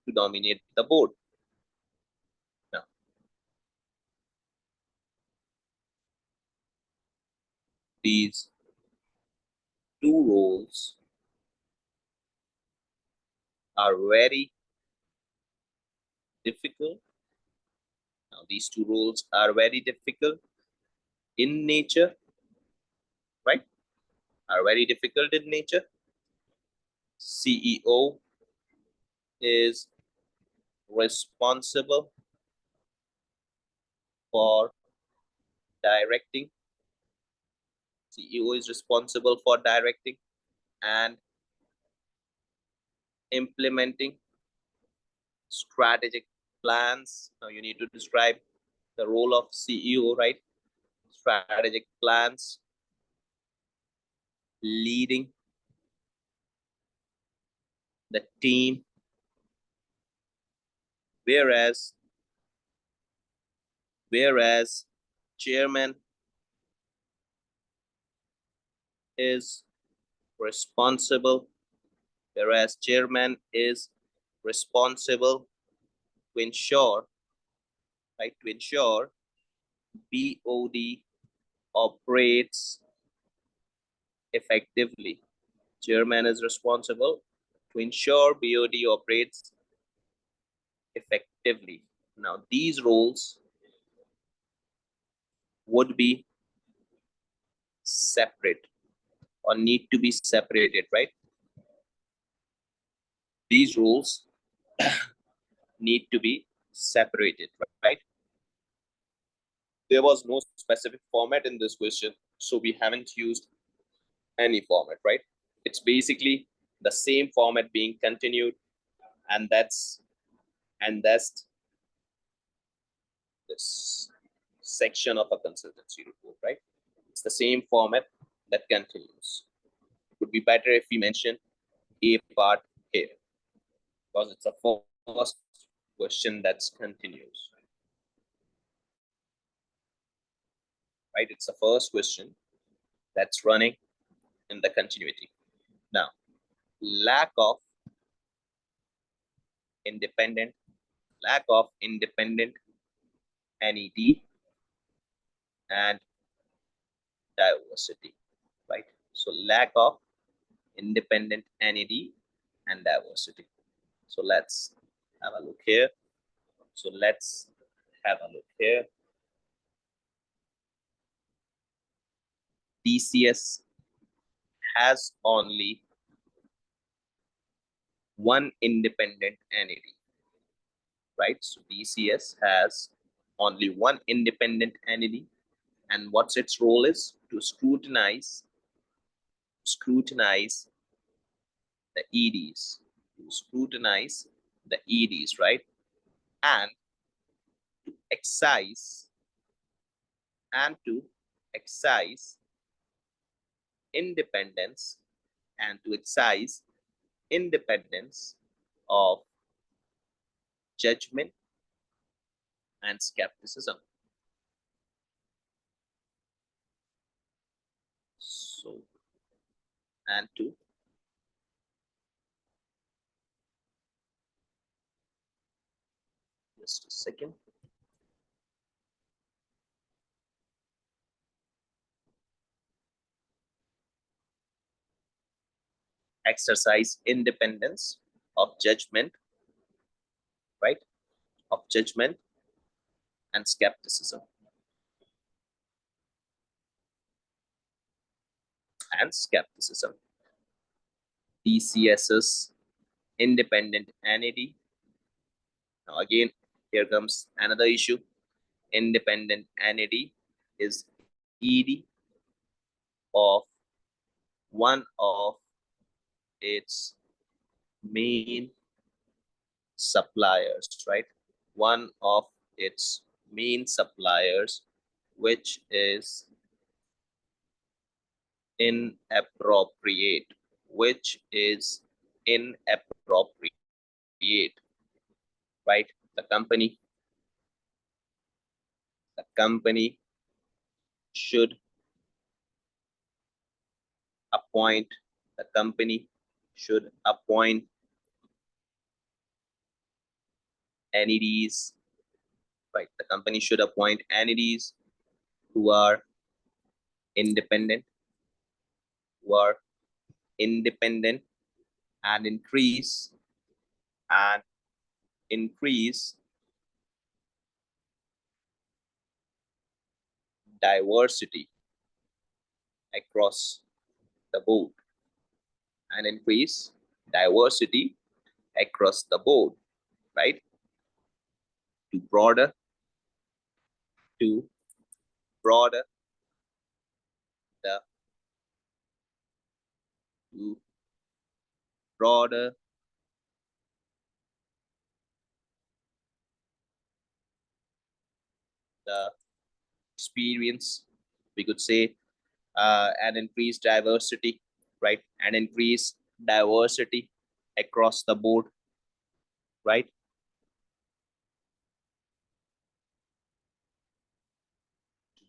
to dominate the board. Now, these two roles are very difficult. Now, these two roles are very difficult in nature, right? Are very difficult in nature. CEO is responsible for directing. CEO is responsible for directing and implementing strategic plans. Now you need to describe the role of CEO, right? Strategic plans, leading the team, whereas chairman is responsible, to ensure, right, to ensure BOD operates effectively. Chairman is responsible to ensure BOD operates effectively. Now, these roles would be separate or need to be separated, right? These roles need to be separated, right? There was no specific format in this question, so we haven't used any format, right? It's basically the same format being continued, and that's this section of a consultancy report, right? It's the same format that continues. It would be better if we mention a part here, because it's a first question that's continues, right? It's the first question that's running in the continuity. Now, lack of independent NED and diversity, right? So lack of independent NED and diversity. So let's have a look here. DCS has only one independent NED, right? So DCS has only one independent NED, and what's its role is to scrutinize the EDs, right? And to exercise independence of judgment and skepticism. So, and to just a second. Exercise independence of judgment, right? Of judgment and skepticism. DCS's independent entity. Now again, here comes another issue. Independent entity is ED of one of its main suppliers, right? One of its main suppliers, which is inappropriate, right? The company should appoint entities, right? The company should appoint entities who are independent, and increase diversity across the board, right? To broader the to broader the experience, we could say, and increase diversity, right? And increase diversity across the board, right?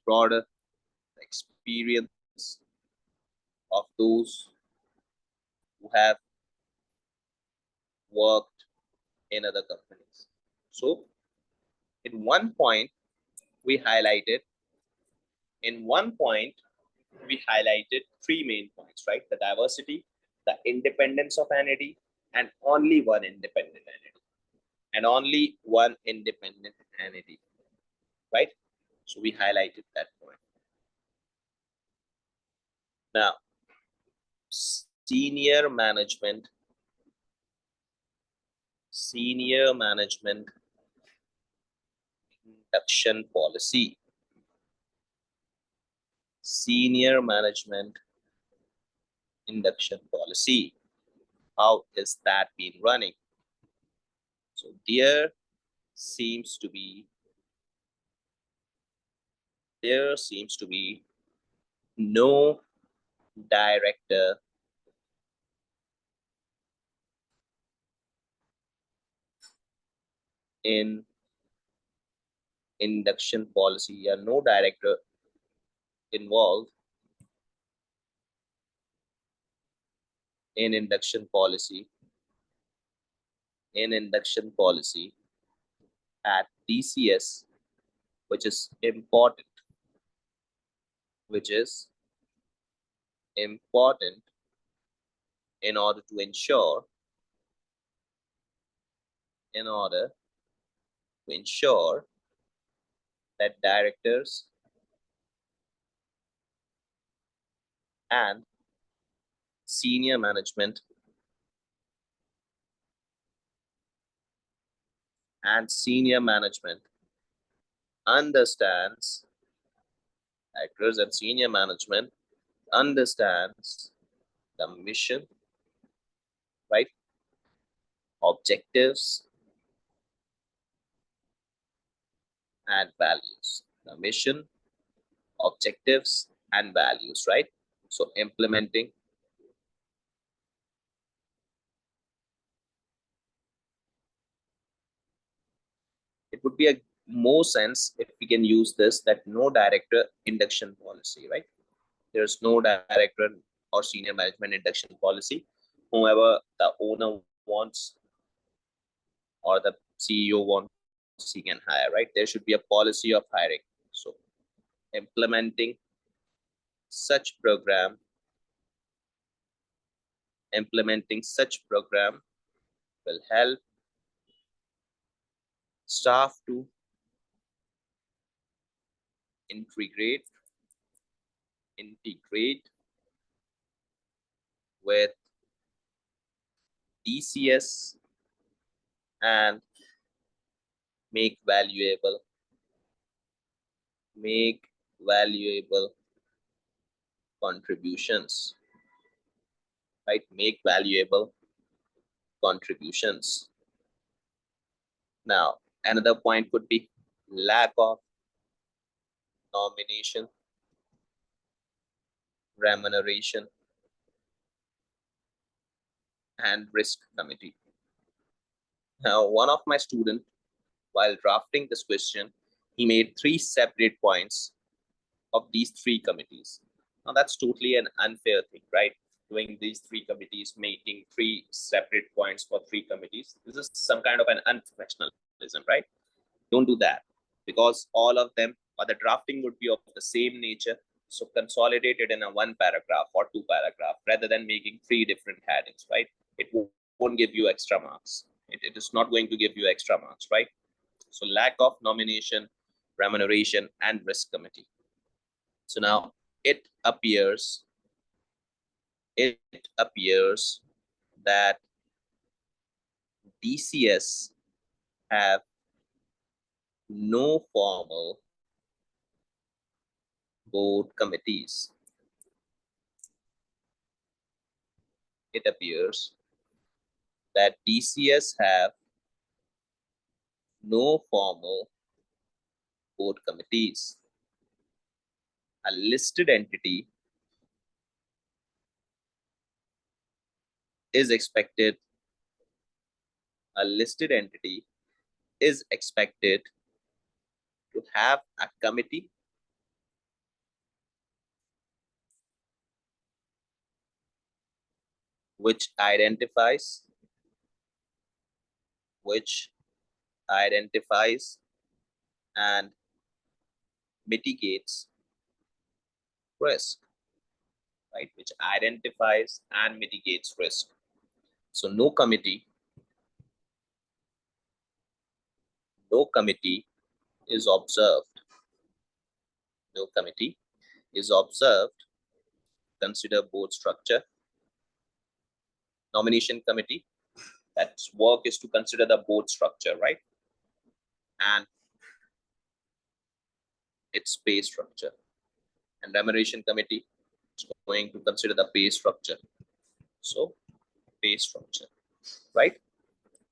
Broader the experience of those who have worked in other companies. So in one point we highlighted three main points, right? The diversity, the independence of entity, and only one independent entity, right? So we highlighted that point. Now, senior management induction policy. Senior management induction policy. How is that been running? So there seems to be no director in induction policy, and no director involved in induction policy at DCS, which is important in order to ensure that directors and senior management understands the mission, right? Objectives and values. The mission, objectives, and values, right? So implementing it would be a more sense if we can use this, that no director induction policy, right? There's no director or senior management induction policy. Whoever the owner wants or the CEO wants, he can hire, right? There should be a policy of hiring. So implementing such program, implementing such program will help staff to integrate with DCS and make valuable contributions, right? Make valuable contributions. Now, another point could be lack of nomination, remuneration, and risk committee. Now, one of my students, while drafting this question, he made 3 separate points of these 3 committees. Now, that's totally an unfair thing, right? Doing these 3 committees, making 3 separate points for 3 committees. This is some kind of an unprofessionalism, right? Don't do that, because all of them or the drafting would be of the same nature. So consolidated in a 1 paragraph or 2 paragraph rather than making 3 different headings, right? It won't give you extra marks. It is not going to give you extra marks, right? So lack of nomination, remuneration, and risk committee. So now it appears that DCS have no formal board committees. It appears that DCS have no formal board committees. A listed entity is expected to have a committee which identifies and mitigates risk, right? Which identifies and mitigates risk. So no committee is observed. No committee is observed. Consider board structure. Nomination committee, that's work is to consider the board structure, right? And its pay structure. And remuneration committee is going to consider the pay structure. So pay structure, right?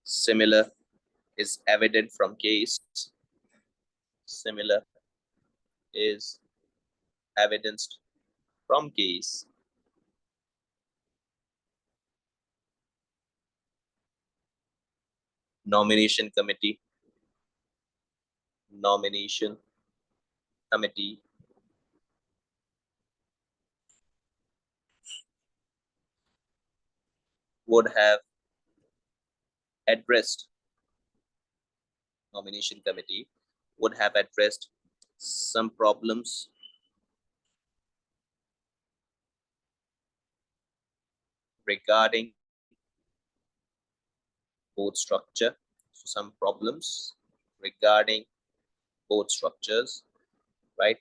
Similar is evident from case. Similar is evidenced from case. Nomination committee would have addressed some problems regarding board structure. So some problems regarding board structures, right?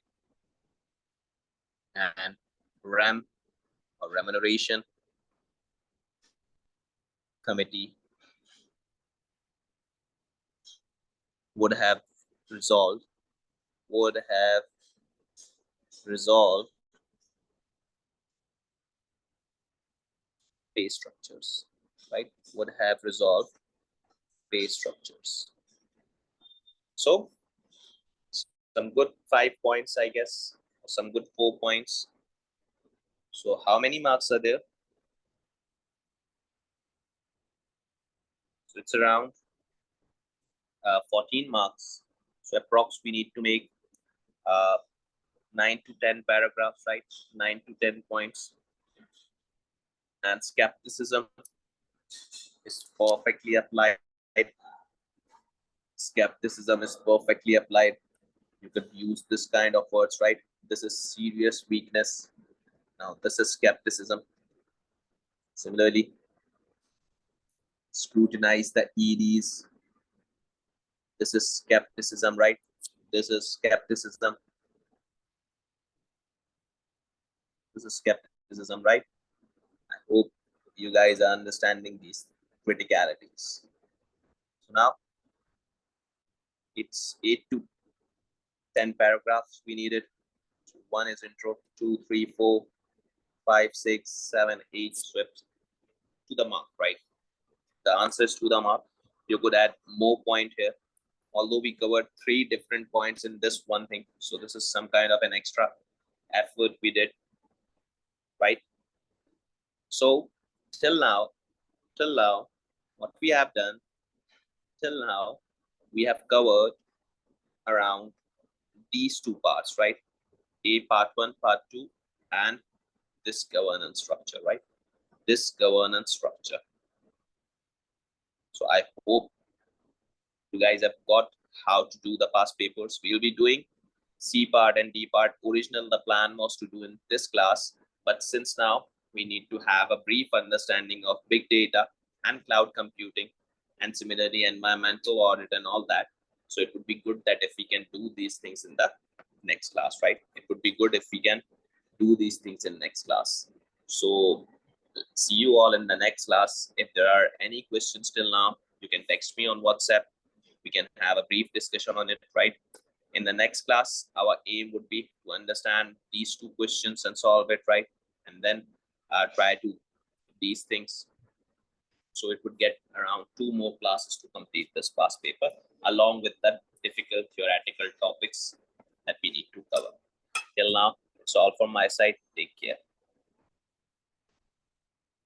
And RAM or remuneration committee would have resolved pay structures, right? Would have resolved pay structures. So some good 5 points, I guess, or some good 4 points. So how many marks are there? So it's around 14 marks. So approx we need to make 9 to 10 paragraphs, right? 9 to 10 points. And skepticism is perfectly applied. Skepticism is perfectly applied. You could use this kind of words, right? This is serious weakness. Now this is skepticism. Similarly, scrutinize the EDs. This is skepticism, right? This is skepticism. This is skepticism, right? I hope you guys are understanding these criticalities. So now it's 8 to 10 paragraphs we needed. So one is intro, 2, 3, 4, 5, 6, 7, 8 swips to the mark, right? The answer is to the mark. You could add more point here. Although we covered 3 different points in this one thing. So this is some kind of an extra effort we did, right? So till now, what we have done, till now, we have covered around these 2 parts, right? A part 1, part 2, and this governance structure, right? This governance structure. So I hope you guys have got how to do the past papers. We will be doing C part and D part. Original, the plan was to do in this class, but since now we need to have a brief understanding of big data and cloud computing, and similarly environmental audit and all that. So it would be good that if we can do these things in the next class, right? It would be good if we can do these things in next class. So see you all in the next class. If there are any questions till now, you can text me on WhatsApp. We can have a brief discussion on it, right? In the next class, our aim would be to understand these 2 questions and solve it, right? And then try to these things. So it would get around 2 more classes to complete this past paper, along with the difficult theoretical topics that we need to cover. Till now, it's all from my side. Take care.